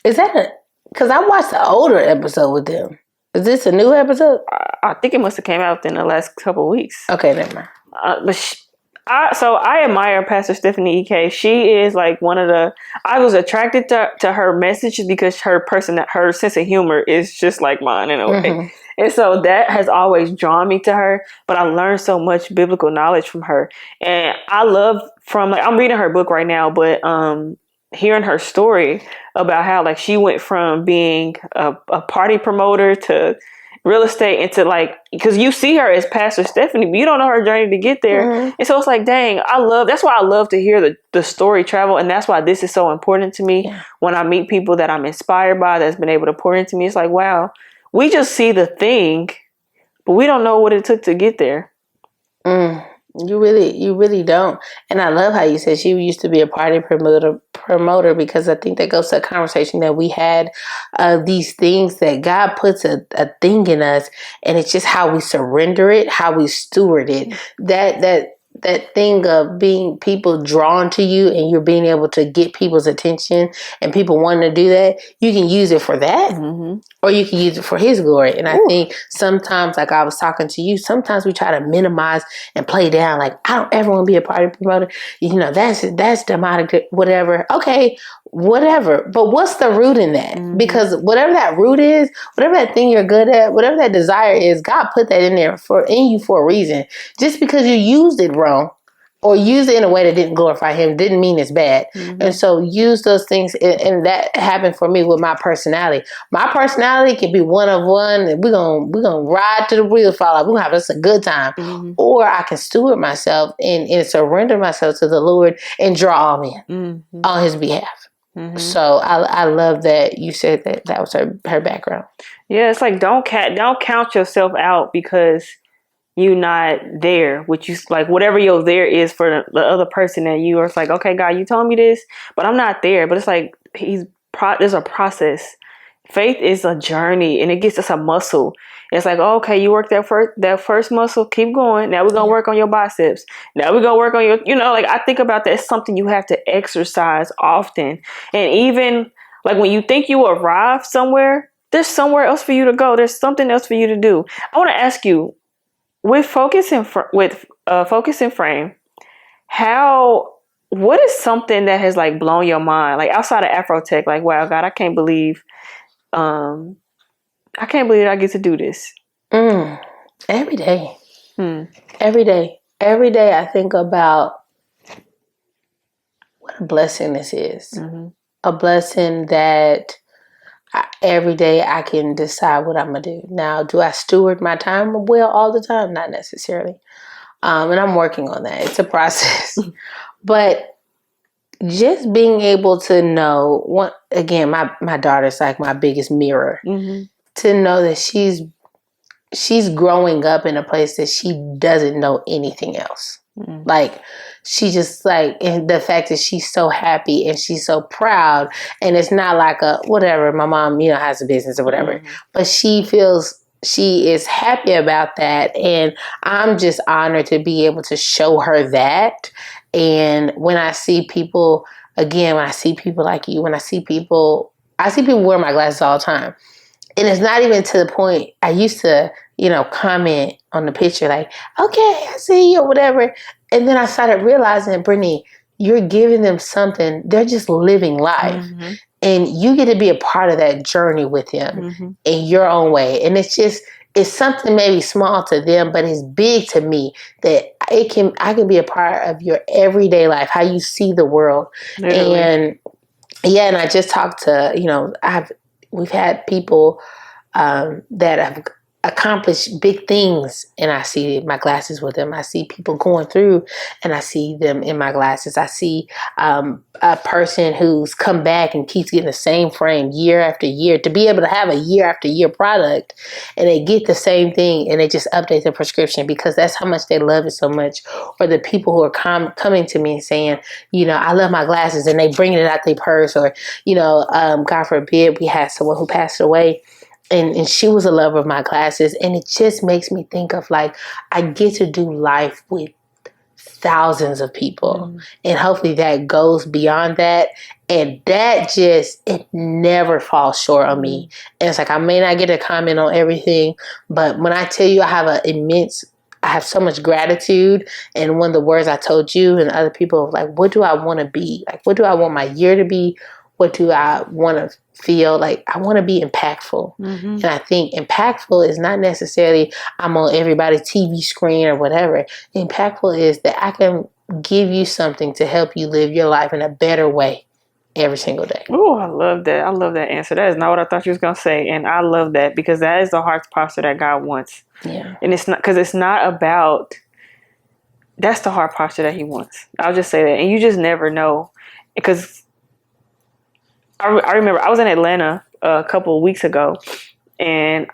Speaker 2: Is that because I watched the older episode with them. Is this a new episode?
Speaker 1: I think it must have came out within the last couple of weeks.
Speaker 2: Okay, never mind.
Speaker 1: But I admire Pastor Stephanie E.K. She is like I was attracted to her message because her sense of humor is just like mine in a way. And so that has always drawn me to her. But I learned so much biblical knowledge from her. And I love I'm reading her book right now, but hearing her story about how like she went from being a party promoter to real estate into like, because you see her as Pastor Stephanie, but you don't know her journey to get there. Mm-hmm. And so it's like, dang, that's why I love to hear the story travel. And that's why this is so important to me. When I meet people that I'm inspired by, that's been able to pour into me. It's like, wow, we just see the thing, but we don't know what it took to get there.
Speaker 2: You really don't. And I love how you said she used to be a party promoter, because I think that goes to a conversation that we had of these things that God puts a thing in us, and it's just how we surrender it, how we steward it. That thing of being people drawn to you, and you're being able to get people's attention and people wanting to do that, you can use it for that, or you can use it for His glory. And I think sometimes, like I was talking to you, sometimes we try to minimize and play down, like, I don't ever want to be a party promoter. You know, that's demonic, whatever. Okay, whatever. But what's the root in that? Because whatever that root is, whatever that thing you're good at, whatever that desire is, God put that in you for a reason. Just because you used it wrong or used it in a way that didn't glorify Him didn't mean it's bad. And so use those things. And that happened for me with my personality. My personality can be one of one, and we're gonna ride to the wheels fall off. We're gonna have us a good time. Or I can steward myself and surrender myself to the Lord and draw all men on His behalf. So I love that you said that was her background.
Speaker 1: Yeah, it's like don't count yourself out because you're not there, which you like whatever your there is for the other person that you are. It's like, okay, God, you told me this, but I'm not there. But it's like there's a process. Faith is a journey, and it gets us a muscle. It's like, oh, okay, you work that first muscle, keep going. Now we're gonna work on your biceps. Now we're gonna work on your, like I think about that. It's something you have to exercise often. And even like when you think you arrived somewhere, there's somewhere else for you to go. There's something else for you to do. I want to ask you, with Focus and Frame, what is something that has like blown your mind, like outside of Afro Tech? Like, wow, God, I can't believe that I get to do this.
Speaker 2: Every day. Every day I think about what a blessing this is. A blessing that every day I can decide what I'm going to do. Now, do I steward my time well all the time? Not necessarily. And I'm working on that. It's a process. But just being able to know, again, my daughter's like my biggest mirror. To know that she's growing up in a place that she doesn't know anything else. Like, she just like, and the fact that she's so happy and she's so proud, and it's not like a whatever, my mom, has a business or whatever, but she feels she is happy about that. And I'm just honored to be able to show her that. And when I see people, again, when I see people like you, I see people wear my glasses all the time. And it's not even to the point, I used to, comment on the picture like, okay, I see you or whatever. And then I started realizing, Brittney, you're giving them something. They're just living life. And you get to be a part of that journey with them in your own way. And it's something maybe small to them, but it's big to me that I can be a part of your everyday life, how you see the world. Literally. And I just talked to, we've had people that have accomplished big things, and I see my glasses with them. I see people going through, and I see them in my glasses. I see a person who's come back and keeps getting the same frame year after year, to be able to have a year after year product, and they get the same thing, and they just update their prescription because that's how much they love it so much. Or the people who are coming to me and saying, I love my glasses, and they bring it out their purse. Or, God forbid, we had someone who passed away, and she was a lover of my glasses. And it just makes me think of like, I get to do life with thousands of people. And hopefully that goes beyond that. And that it never falls short on me. And it's like, I may not get a comment on everything, but when I tell you I have so much gratitude. And one of the words I told you and other people, like, what do I want to be? Like, what do I want my year to be? What do I want to feel like? I want to be impactful. And I think impactful is not necessarily I'm on everybody's TV screen or whatever. Impactful is that I can give you something to help you live your life in a better way. every single day.
Speaker 1: Oh, I love that. I love that answer. That is not what I thought you was going to say. And I love that because that is the heart posture that God wants.
Speaker 2: Yeah.
Speaker 1: And it's not, because it's not about, that's the heart posture that he wants. I'll just say that. And you just never know. Because I remember I was in Atlanta a couple of weeks ago, and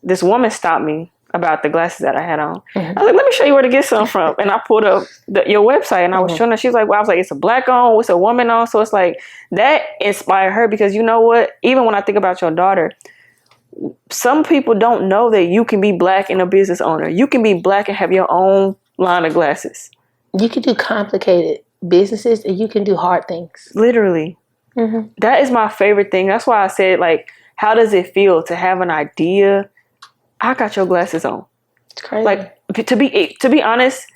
Speaker 1: this woman stopped me about the glasses that I had on. Mm-hmm. I was like, let me show you where to get some from. And I pulled up your website, and I was showing her. She was like, well, I was like, it's a black on, it's a woman on. So it's like, that inspired her, because you know what? Even when I think about your daughter, some people don't know that you can be black and a business owner. You can be black and have your own line of glasses.
Speaker 2: You can do complicated businesses, and you can do hard things.
Speaker 1: Literally. Mm-hmm. That is my favorite thing. That's why I said, like, how does it feel to have an idea? I got your glasses on.
Speaker 2: It's crazy.
Speaker 1: Like, to be honest,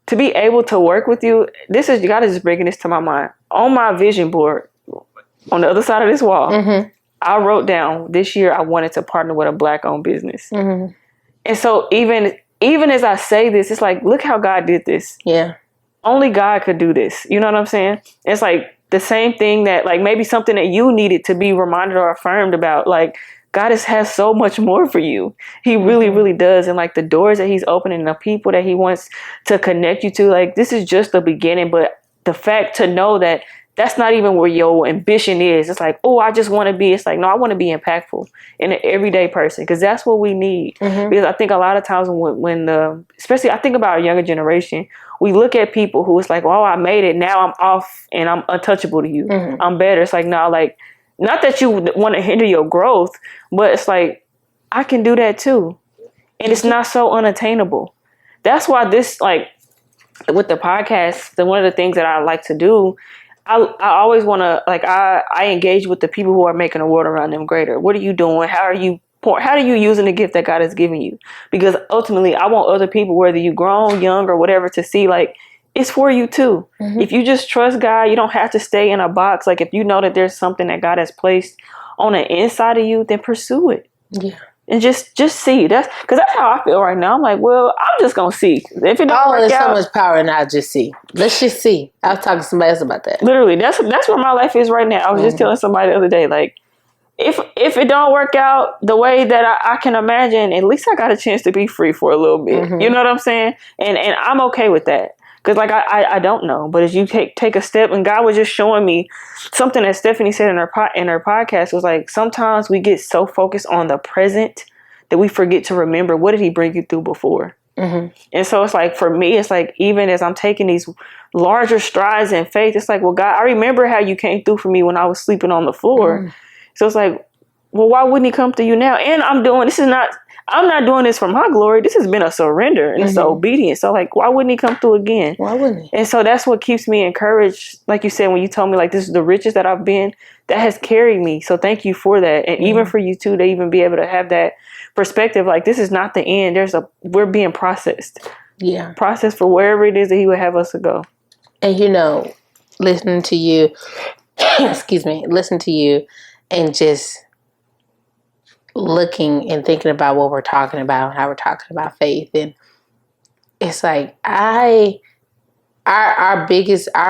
Speaker 1: to be able to work with you, you gotta just bringing this to my mind. On my vision board, on the other side of this wall, mm-hmm. I wrote down this year I wanted to partner with a black-owned business. Mm-hmm. And so even as I say this, it's like, look how God did this.
Speaker 2: Yeah.
Speaker 1: Only God could do this. You know what I'm saying? It's like the same thing that, like, maybe something that you needed to be reminded or affirmed about, like, God has so much more for you. He really, really does. And like the doors that he's opening, the people that he wants to connect you to, like, this is just the beginning. But the fact to know that that's not even where your ambition is. It's like, oh, I just want to be. It's like, no, I want to be impactful in an everyday person, because that's what we need. Mm-hmm. Because I think a lot of times especially I think about our younger generation, we look at people who it's like, oh, I made it. Now I'm off and I'm untouchable to you. Mm-hmm. I'm better. It's like, no, like, not that you want to hinder your growth, but it's like, I can do that too. And it's not so unattainable. That's why this, like, with the podcast, one of the things that I like to do, I always want to, like, I engage with the people who are making the world around them greater. What are you doing? How are you using the gift that God has given you? Because ultimately, I want other people, whether you grown, young, or whatever, to see, like, it's for you too. Mm-hmm. If you just trust God, you don't have to stay in a box. Like, if you know that there's something that God has placed on the inside of you, then pursue it.
Speaker 2: Yeah.
Speaker 1: And just see. That's how I feel right now. I'm like, well, I'm just gonna see. If it don't work
Speaker 2: there's
Speaker 1: out,
Speaker 2: so much power in I just see. Let's just see. I was talking to somebody else about that.
Speaker 1: Literally, that's where my life is right now. I was just telling somebody the other day, like, if it don't work out the way that I can imagine, at least I got a chance to be free for a little bit. Mm-hmm. You know what I'm saying? And I'm okay with that. Because, like, I don't know. But as you take a step, and God was just showing me something that Stephanie said in her podcast, was like, sometimes we get so focused on the present that we forget to remember, what did he bring you through before? Mm-hmm. And so it's like, for me, it's like, even as I'm taking these larger strides in faith, it's like, well, God, I remember how you came through for me when I was sleeping on the floor. Mm-hmm. So it's like, well, why wouldn't he come through you now? And I'm not doing this for my glory. This has been a surrender and it's obedience. So, like, why wouldn't he come through again?
Speaker 2: Why wouldn't he?
Speaker 1: And so that's what keeps me encouraged. Like you said, when you told me, like, this is the richest that I've been, that has carried me. So thank you for that. And even for you too, to even be able to have that perspective, like, this is not the end. We're being processed.
Speaker 2: Yeah.
Speaker 1: Processed for wherever it is that he would have us to go.
Speaker 2: And, listening to you, listen to you and just looking and thinking about what we're talking about, how we're talking about faith. And it's like, our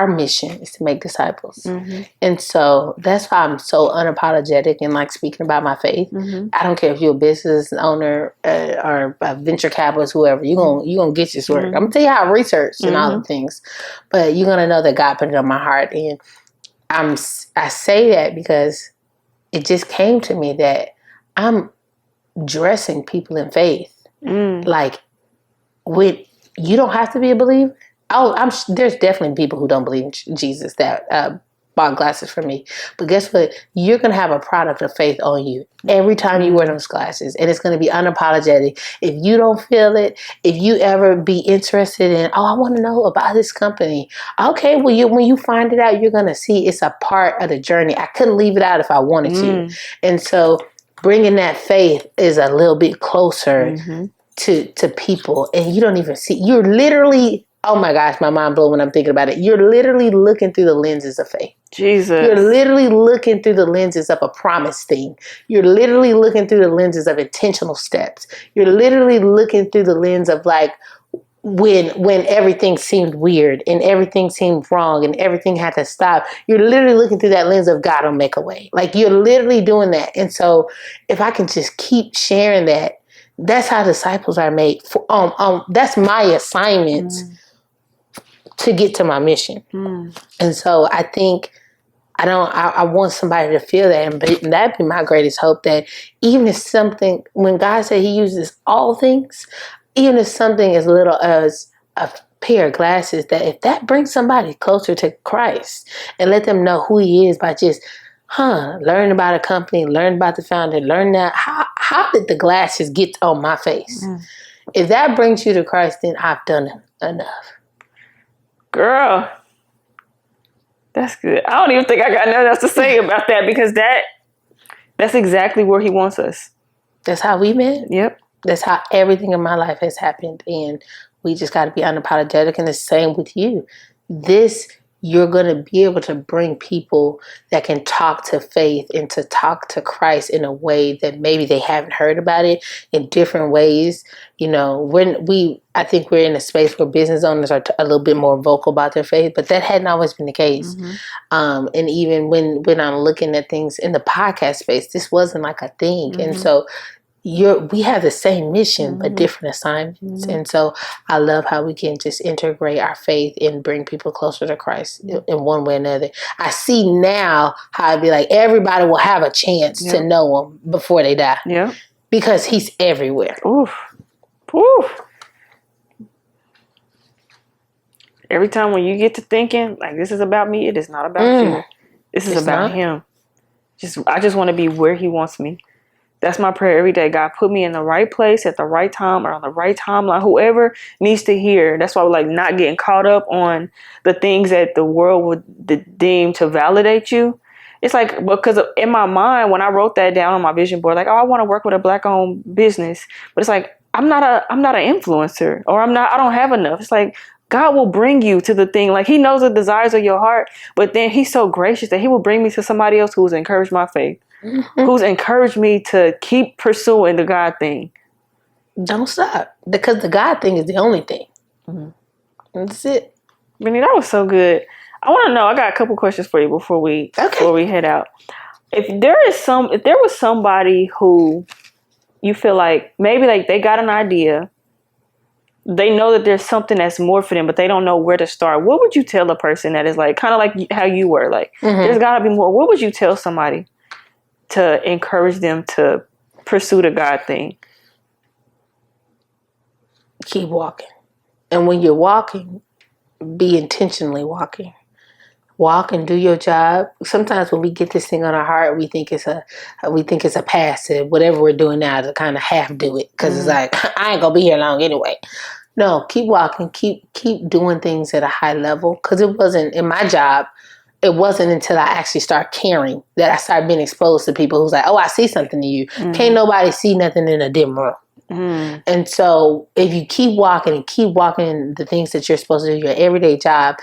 Speaker 2: mission is to make disciples. Mm-hmm. And so that's why I'm so unapologetic in, like, speaking about my faith. Mm-hmm. I don't care if you're a business owner or a venture capitalist, whoever, you're gonna get this work. Mm-hmm. I'm gonna tell you how I research and all the things, but you're gonna know that God put it on my heart. And I say that because it just came to me that I'm dressing people in faith. Like, you don't have to be a believer. There's definitely people who don't believe in Jesus that bought glasses for me. But guess what? You're going to have a product of faith on you every time you wear those glasses. And it's going to be unapologetic. If you don't feel it, if you ever be interested in, I want to know about this company. Okay, well, when you find it out, you're going to see it's a part of the journey. I couldn't leave it out if I wanted to. And so bringing that faith is a little bit closer to people. And you don't even see, you're literally, oh my gosh, my mind blown when I'm thinking about it. You're literally looking through the lenses of faith.
Speaker 1: Jesus.
Speaker 2: You're literally looking through the lenses of a promise thing. You're literally looking through the lenses of intentional steps. You're literally looking through the lens of, like, when everything seemed weird and everything seemed wrong and everything had to stop, you're literally looking through that lens of God will make a way. Like, you're literally doing that. And so if I can just keep sharing that, that's how disciples are made. That's my assignment to get to my mission. And so I think I want somebody to feel that, and that'd be my greatest hope, that even if something, when God said he uses all things, even if something as little as a pair of glasses, that if that brings somebody closer to Christ and let them know who he is by just, learn about a company, learn about the founder, learn that, how did the glasses get on my face? If that brings you to Christ, then I've done enough.
Speaker 1: Girl, that's good. I don't even think I got nothing else to say about that, because that's exactly where he wants us.
Speaker 2: That's how we met.
Speaker 1: Yep.
Speaker 2: That's how everything in my life has happened. And we just got to be unapologetic. And the same with you. You're going to be able to bring people that can talk to faith and to talk to Christ in a way that maybe they haven't heard about it in different ways. You know, I think we're in a space where business owners are a little bit more vocal about their faith, but that hadn't always been the case. And even when I'm looking at things in the podcast space, this wasn't like a thing. And so we have the same mission, but different assignments. And so I love how we can just integrate our faith and bring people closer to Christ in one way or another. I see now how I'd be like, everybody will have a chance to know him before they die. Yeah. Because he's everywhere. Oof. Oof.
Speaker 1: Every time when you get to thinking, like, this is about me, it is not about you. This is about him. I just want to be where he wants me. That's my prayer every day. God, put me in the right place at the right time or on the right timeline. Whoever needs to hear. That's why we're like not getting caught up on the things that the world would deem to validate you. It's like, because in my mind, when I wrote that down on my vision board, like, oh, I want to work with a Black-owned business. But it's like, I'm not an influencer, or I don't have enough. It's like, God will bring you to the thing. Like, he knows the desires of your heart, but then he's so gracious that he will bring me to somebody else who's encouraged my faith. Who's encouraged me to keep pursuing the God thing.
Speaker 2: Don't stop. Because the God thing is the only thing. That's it.
Speaker 1: Brittney, that was so good. I want to know, I got a couple questions for you before we head out. If there was somebody who you feel like maybe like they got an idea, they know that there's something that's more for them, but they don't know where to start, what would you tell a person that is like kind of like how you were? Like, there's got to be more. What would you tell somebody to encourage them to pursue the God thing?
Speaker 2: Keep walking. And when you're walking, be intentionally walking. Walk and do your job. Sometimes when we get this thing on our heart, we think it's a passive, whatever we're doing now, to kind of half do it. Because it's like, I ain't going to be here long anyway. No, keep walking. Keep doing things at a high level. Because it wasn't in my job. It wasn't until I actually started caring that I started being exposed to people who's like, oh, I see something in you. Can't nobody see nothing in a dim room. And so if you keep walking the things that you're supposed to do, your everyday job,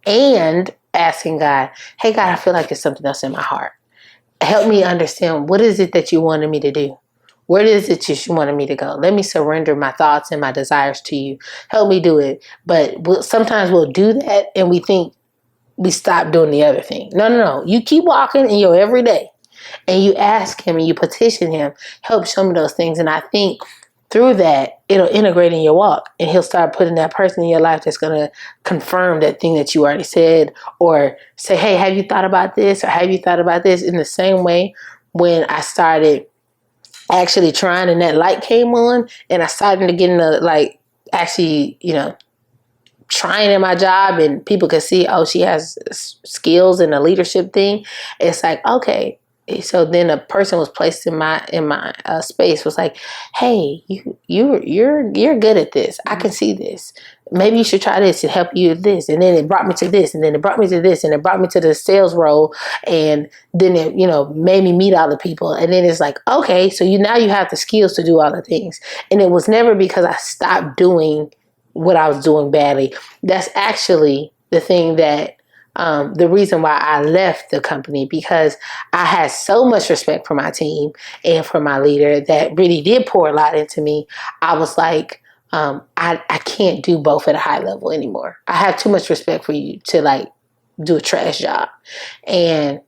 Speaker 2: and asking God, hey, God, I feel like there's something else in my heart. Help me understand, what is it that you wanted me to do? Where is it you wanted me to go? Let me surrender my thoughts and my desires to you. Help me do it. But sometimes we'll do that and we think, we stop doing the other thing. No. You keep walking in your everyday and you ask him and you petition him, help show me those things. And I think through that, it'll integrate in your walk and he'll start putting that person in your life that's going to confirm that thing that you already said, or say, hey, have you thought about this? Or have you thought about this? In the same way, when I started actually trying and that light came on and I started to get into trying in my job and people could see, oh, she has skills in a leadership thing. It's like, okay. So then a person was placed in my space, was like, hey, you're good at this. I can see this. Maybe you should try this and help you with this. And then it brought me to this, and then it brought me to this, and it brought me to the sales role. And then it, made me meet all the people. And then it's like, okay, so now you have the skills to do all the things. And it was never because I stopped doing what I was doing badly. That's actually the thing that the reason why I left the company, because I had so much respect for my team and for my leader that really did pour a lot into me. I was like, I can't do both at a high level anymore. I have too much respect for you to like do a trash job. And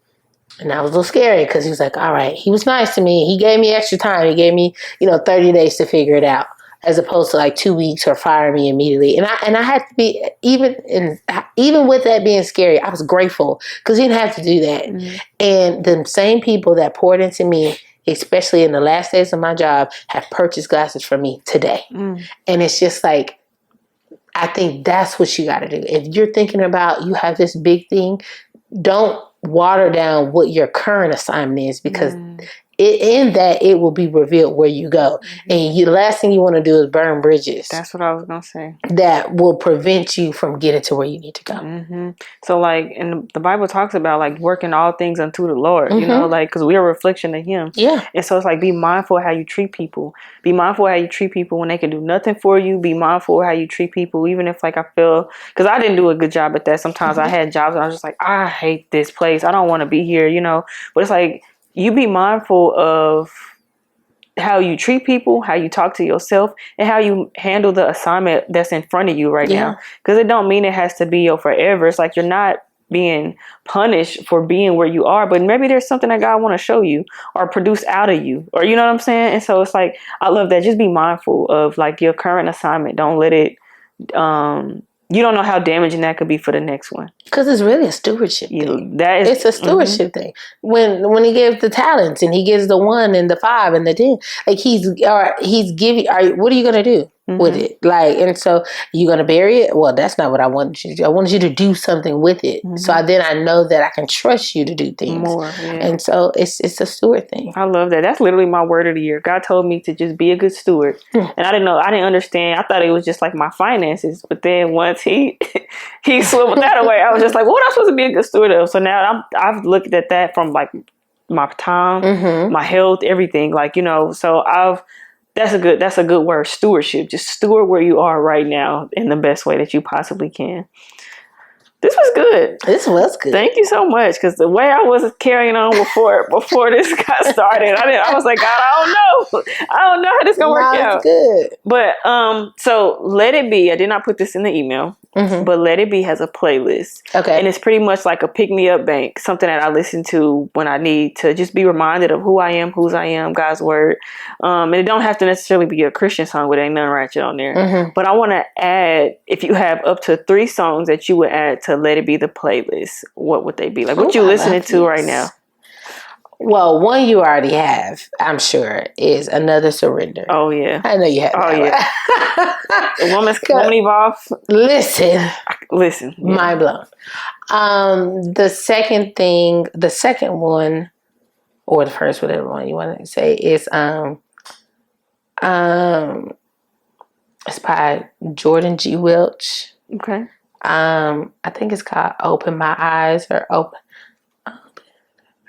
Speaker 2: that was a little scary because he was like, all right, he was nice to me. He gave me extra time. He gave me, 30 days to figure it out, as opposed to like 2 weeks or fire me immediately. And I had to be, even with that being scary, I was grateful because he didn't have to do that. Mm-hmm. And the same people that poured into me, especially in the last days of my job, have purchased glasses for me today. Mm. And it's just like, I think that's what you got to do. If you're thinking about you have this big thing, don't water down what your current assignment is, because in that it will be revealed where you go. Mm-hmm. And the last thing you want to do is burn bridges.
Speaker 1: That's what I was going to say.
Speaker 2: That will prevent you from getting to where you need to go.
Speaker 1: Mm-hmm. So like, and the Bible talks about like working all things unto the Lord, like, because we are a reflection of him.
Speaker 2: Yeah.
Speaker 1: And so it's like, be mindful of how you treat people. Be mindful of how you treat people when they can do nothing for you. Be mindful of how you treat people, even if like I feel, because I didn't do a good job at that. Sometimes I had jobs and I was just like, I hate this place. I don't want to be here, but it's like, you be mindful of how you treat people, how you talk to yourself, and how you handle the assignment that's in front of you right now. Because it don't mean it has to be your forever. It's like you're not being punished for being where you are, but maybe there's something that God want to show you or produce out of you, or you know what I'm saying? And so it's like, I love that. Just be mindful of like your current assignment. Don't let it, you don't know how damaging that could be for the next one.
Speaker 2: Because it's really a stewardship thing. It's a stewardship thing. When he gives the talents and he gives the 1 and the 5 and the 10, like he's giving. What are you gonna do with it? Like, and so you gonna bury it? Well, that's not what I wanted you to do. I wanted you to do something with it. Mm-hmm. So then I know that I can trust you to do things
Speaker 1: more. Yeah.
Speaker 2: And so it's a steward thing.
Speaker 1: I love that. That's literally my word of the year. God told me to just be a good steward, and I didn't know. I didn't understand. I thought it was just like my finances, but then once he swiveled that away, I was just like, what am I supposed to be a good steward of? So now I've looked at that from like my time, my health, everything. Like, so that's a good word, stewardship. Just steward where you are right now in the best way that you possibly can. This was good.
Speaker 2: This was good.
Speaker 1: Thank you so much. Because the way I was carrying on before this got started, I was like, God, I don't know how this gonna work out.
Speaker 2: Good.
Speaker 1: But so Let It Be. I did not put this in the email, but Let It Be has a playlist.
Speaker 2: Okay.
Speaker 1: And it's pretty much like a pick me up bank, something that I listen to when I need to just be reminded of who I am, whose I am, God's word. And it don't have to necessarily be a Christian song, but ain't nothing ratchet on there. But I want to add, if you have up to 3 songs that you would add to Let It Be the playlist, what would they be? Like, what you listening to right now?
Speaker 2: Well, one you already have, I'm sure, is Another Surrender.
Speaker 1: Oh, yeah.
Speaker 2: I know you have.
Speaker 1: Oh, yeah. The Woman Evolve.
Speaker 2: Listen.
Speaker 1: Yeah.
Speaker 2: Mind blown. The second one, or the first, whatever one you want to say, is it's by Jordan G. Welch.
Speaker 1: Okay.
Speaker 2: I think it's called Open My Eyes, or Open.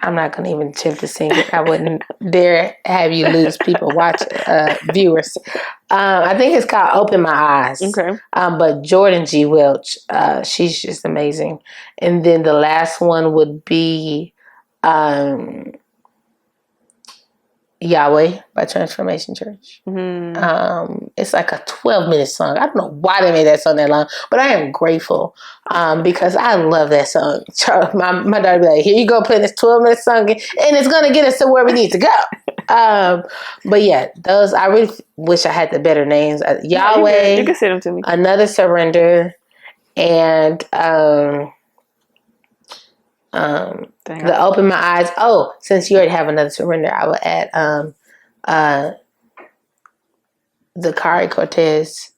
Speaker 2: I'm not going to even attempt to sing it. I wouldn't dare have you lose people viewers. I think it's called Open My Eyes.
Speaker 1: Okay.
Speaker 2: But Jordan G. Welch, she's just amazing. And then the last one would be Yahweh by Transformation Church. It's like a 12-minute song. I don't know why they made that song that long, but I am grateful because I love that song. My daughter be like, here you go, play this 12-minute song, and it's going to get us to where we need to go. But yeah, those, I really wish I had the better names. Yahweh,
Speaker 1: you can send them to me.
Speaker 2: Another Surrender, and the Open My Eyes. Oh, since you already have Another Surrender, I will add the Kari Cortez.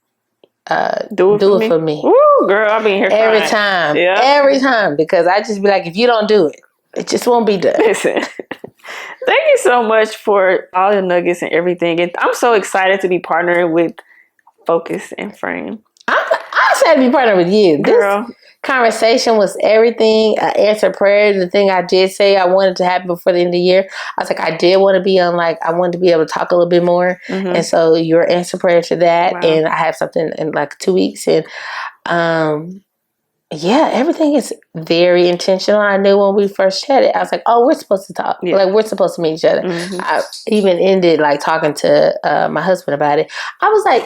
Speaker 1: Do it for me. Woo, girl, I've been here
Speaker 2: every
Speaker 1: crying.
Speaker 2: time.
Speaker 1: Yeah.
Speaker 2: Every time, because I just be like, if you don't do it, it just won't be done.
Speaker 1: Listen, thank you so much for all the nuggets and everything. And I'm so excited to be partnering with Focus and Frame.
Speaker 2: I'm excited to be partnering with you, girl. This conversation was everything. I answered prayer. The thing I did say I wanted to happen before the end of the year, I was like, I did want to be on, like, I wanted to be able to talk a little bit more. And so your answer prayer to that. Wow. And I have something in like 2 weeks. And yeah, everything is very intentional. I knew when we first chatted, I was like, oh, we're supposed to talk. Yeah. Like, we're supposed to meet each other. I even ended like talking to my husband about it. I was like,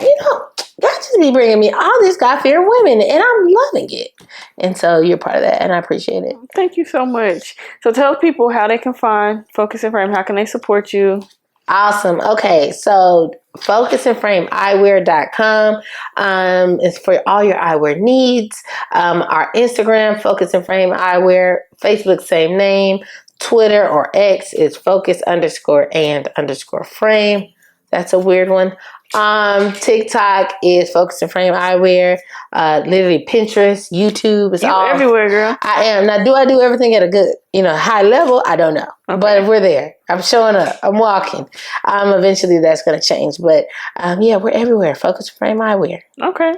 Speaker 2: God just be bringing me all these God-fearing women, and I'm loving it. And so you're part of that, and I appreciate it.
Speaker 1: Thank you so much. So tell people how they can find Focus and Frame. How can they support you?
Speaker 2: Awesome. Okay, so focusandframeeyewear.com is for all your eyewear needs. Our Instagram, Focus and Frame Eyewear. Facebook, same name. Twitter or X is focus_and_frame. That's a weird one. TikTok is Focus and Frame Eyewear. Literally Pinterest, YouTube. It's all
Speaker 1: everywhere, girl.
Speaker 2: I am. Now, do I do everything at a good, high level? I don't know. Okay. But we're there. I'm showing up. I'm walking. Eventually that's going to change. But we're everywhere. Focus and Frame Eyewear.
Speaker 1: Okay.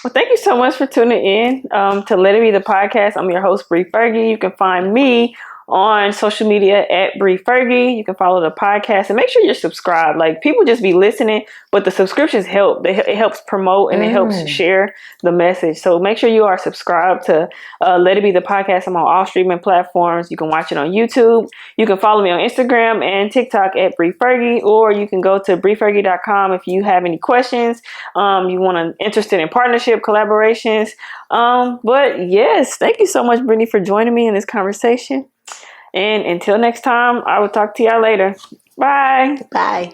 Speaker 1: Well, thank you so much for tuning in to Let It Be the Podcast. I'm your host, Bree Fergie. You can find me on social media at Bree Fergie. You can follow the podcast and make sure you're subscribed. Like, people just be listening, but the subscriptions help. It helps promote and it helps share the message. So make sure you are subscribed to Let It Be the Podcast. I'm on all streaming platforms. You can watch it on YouTube. You can follow me on Instagram and TikTok at Bree Fergie, or you can go to BreeFergie.com if you have any questions. You interested in partnership, collaborations. But yes, thank you so much, Brittney, for joining me in this conversation. And until next time, I will talk to y'all later. Bye.
Speaker 2: Bye.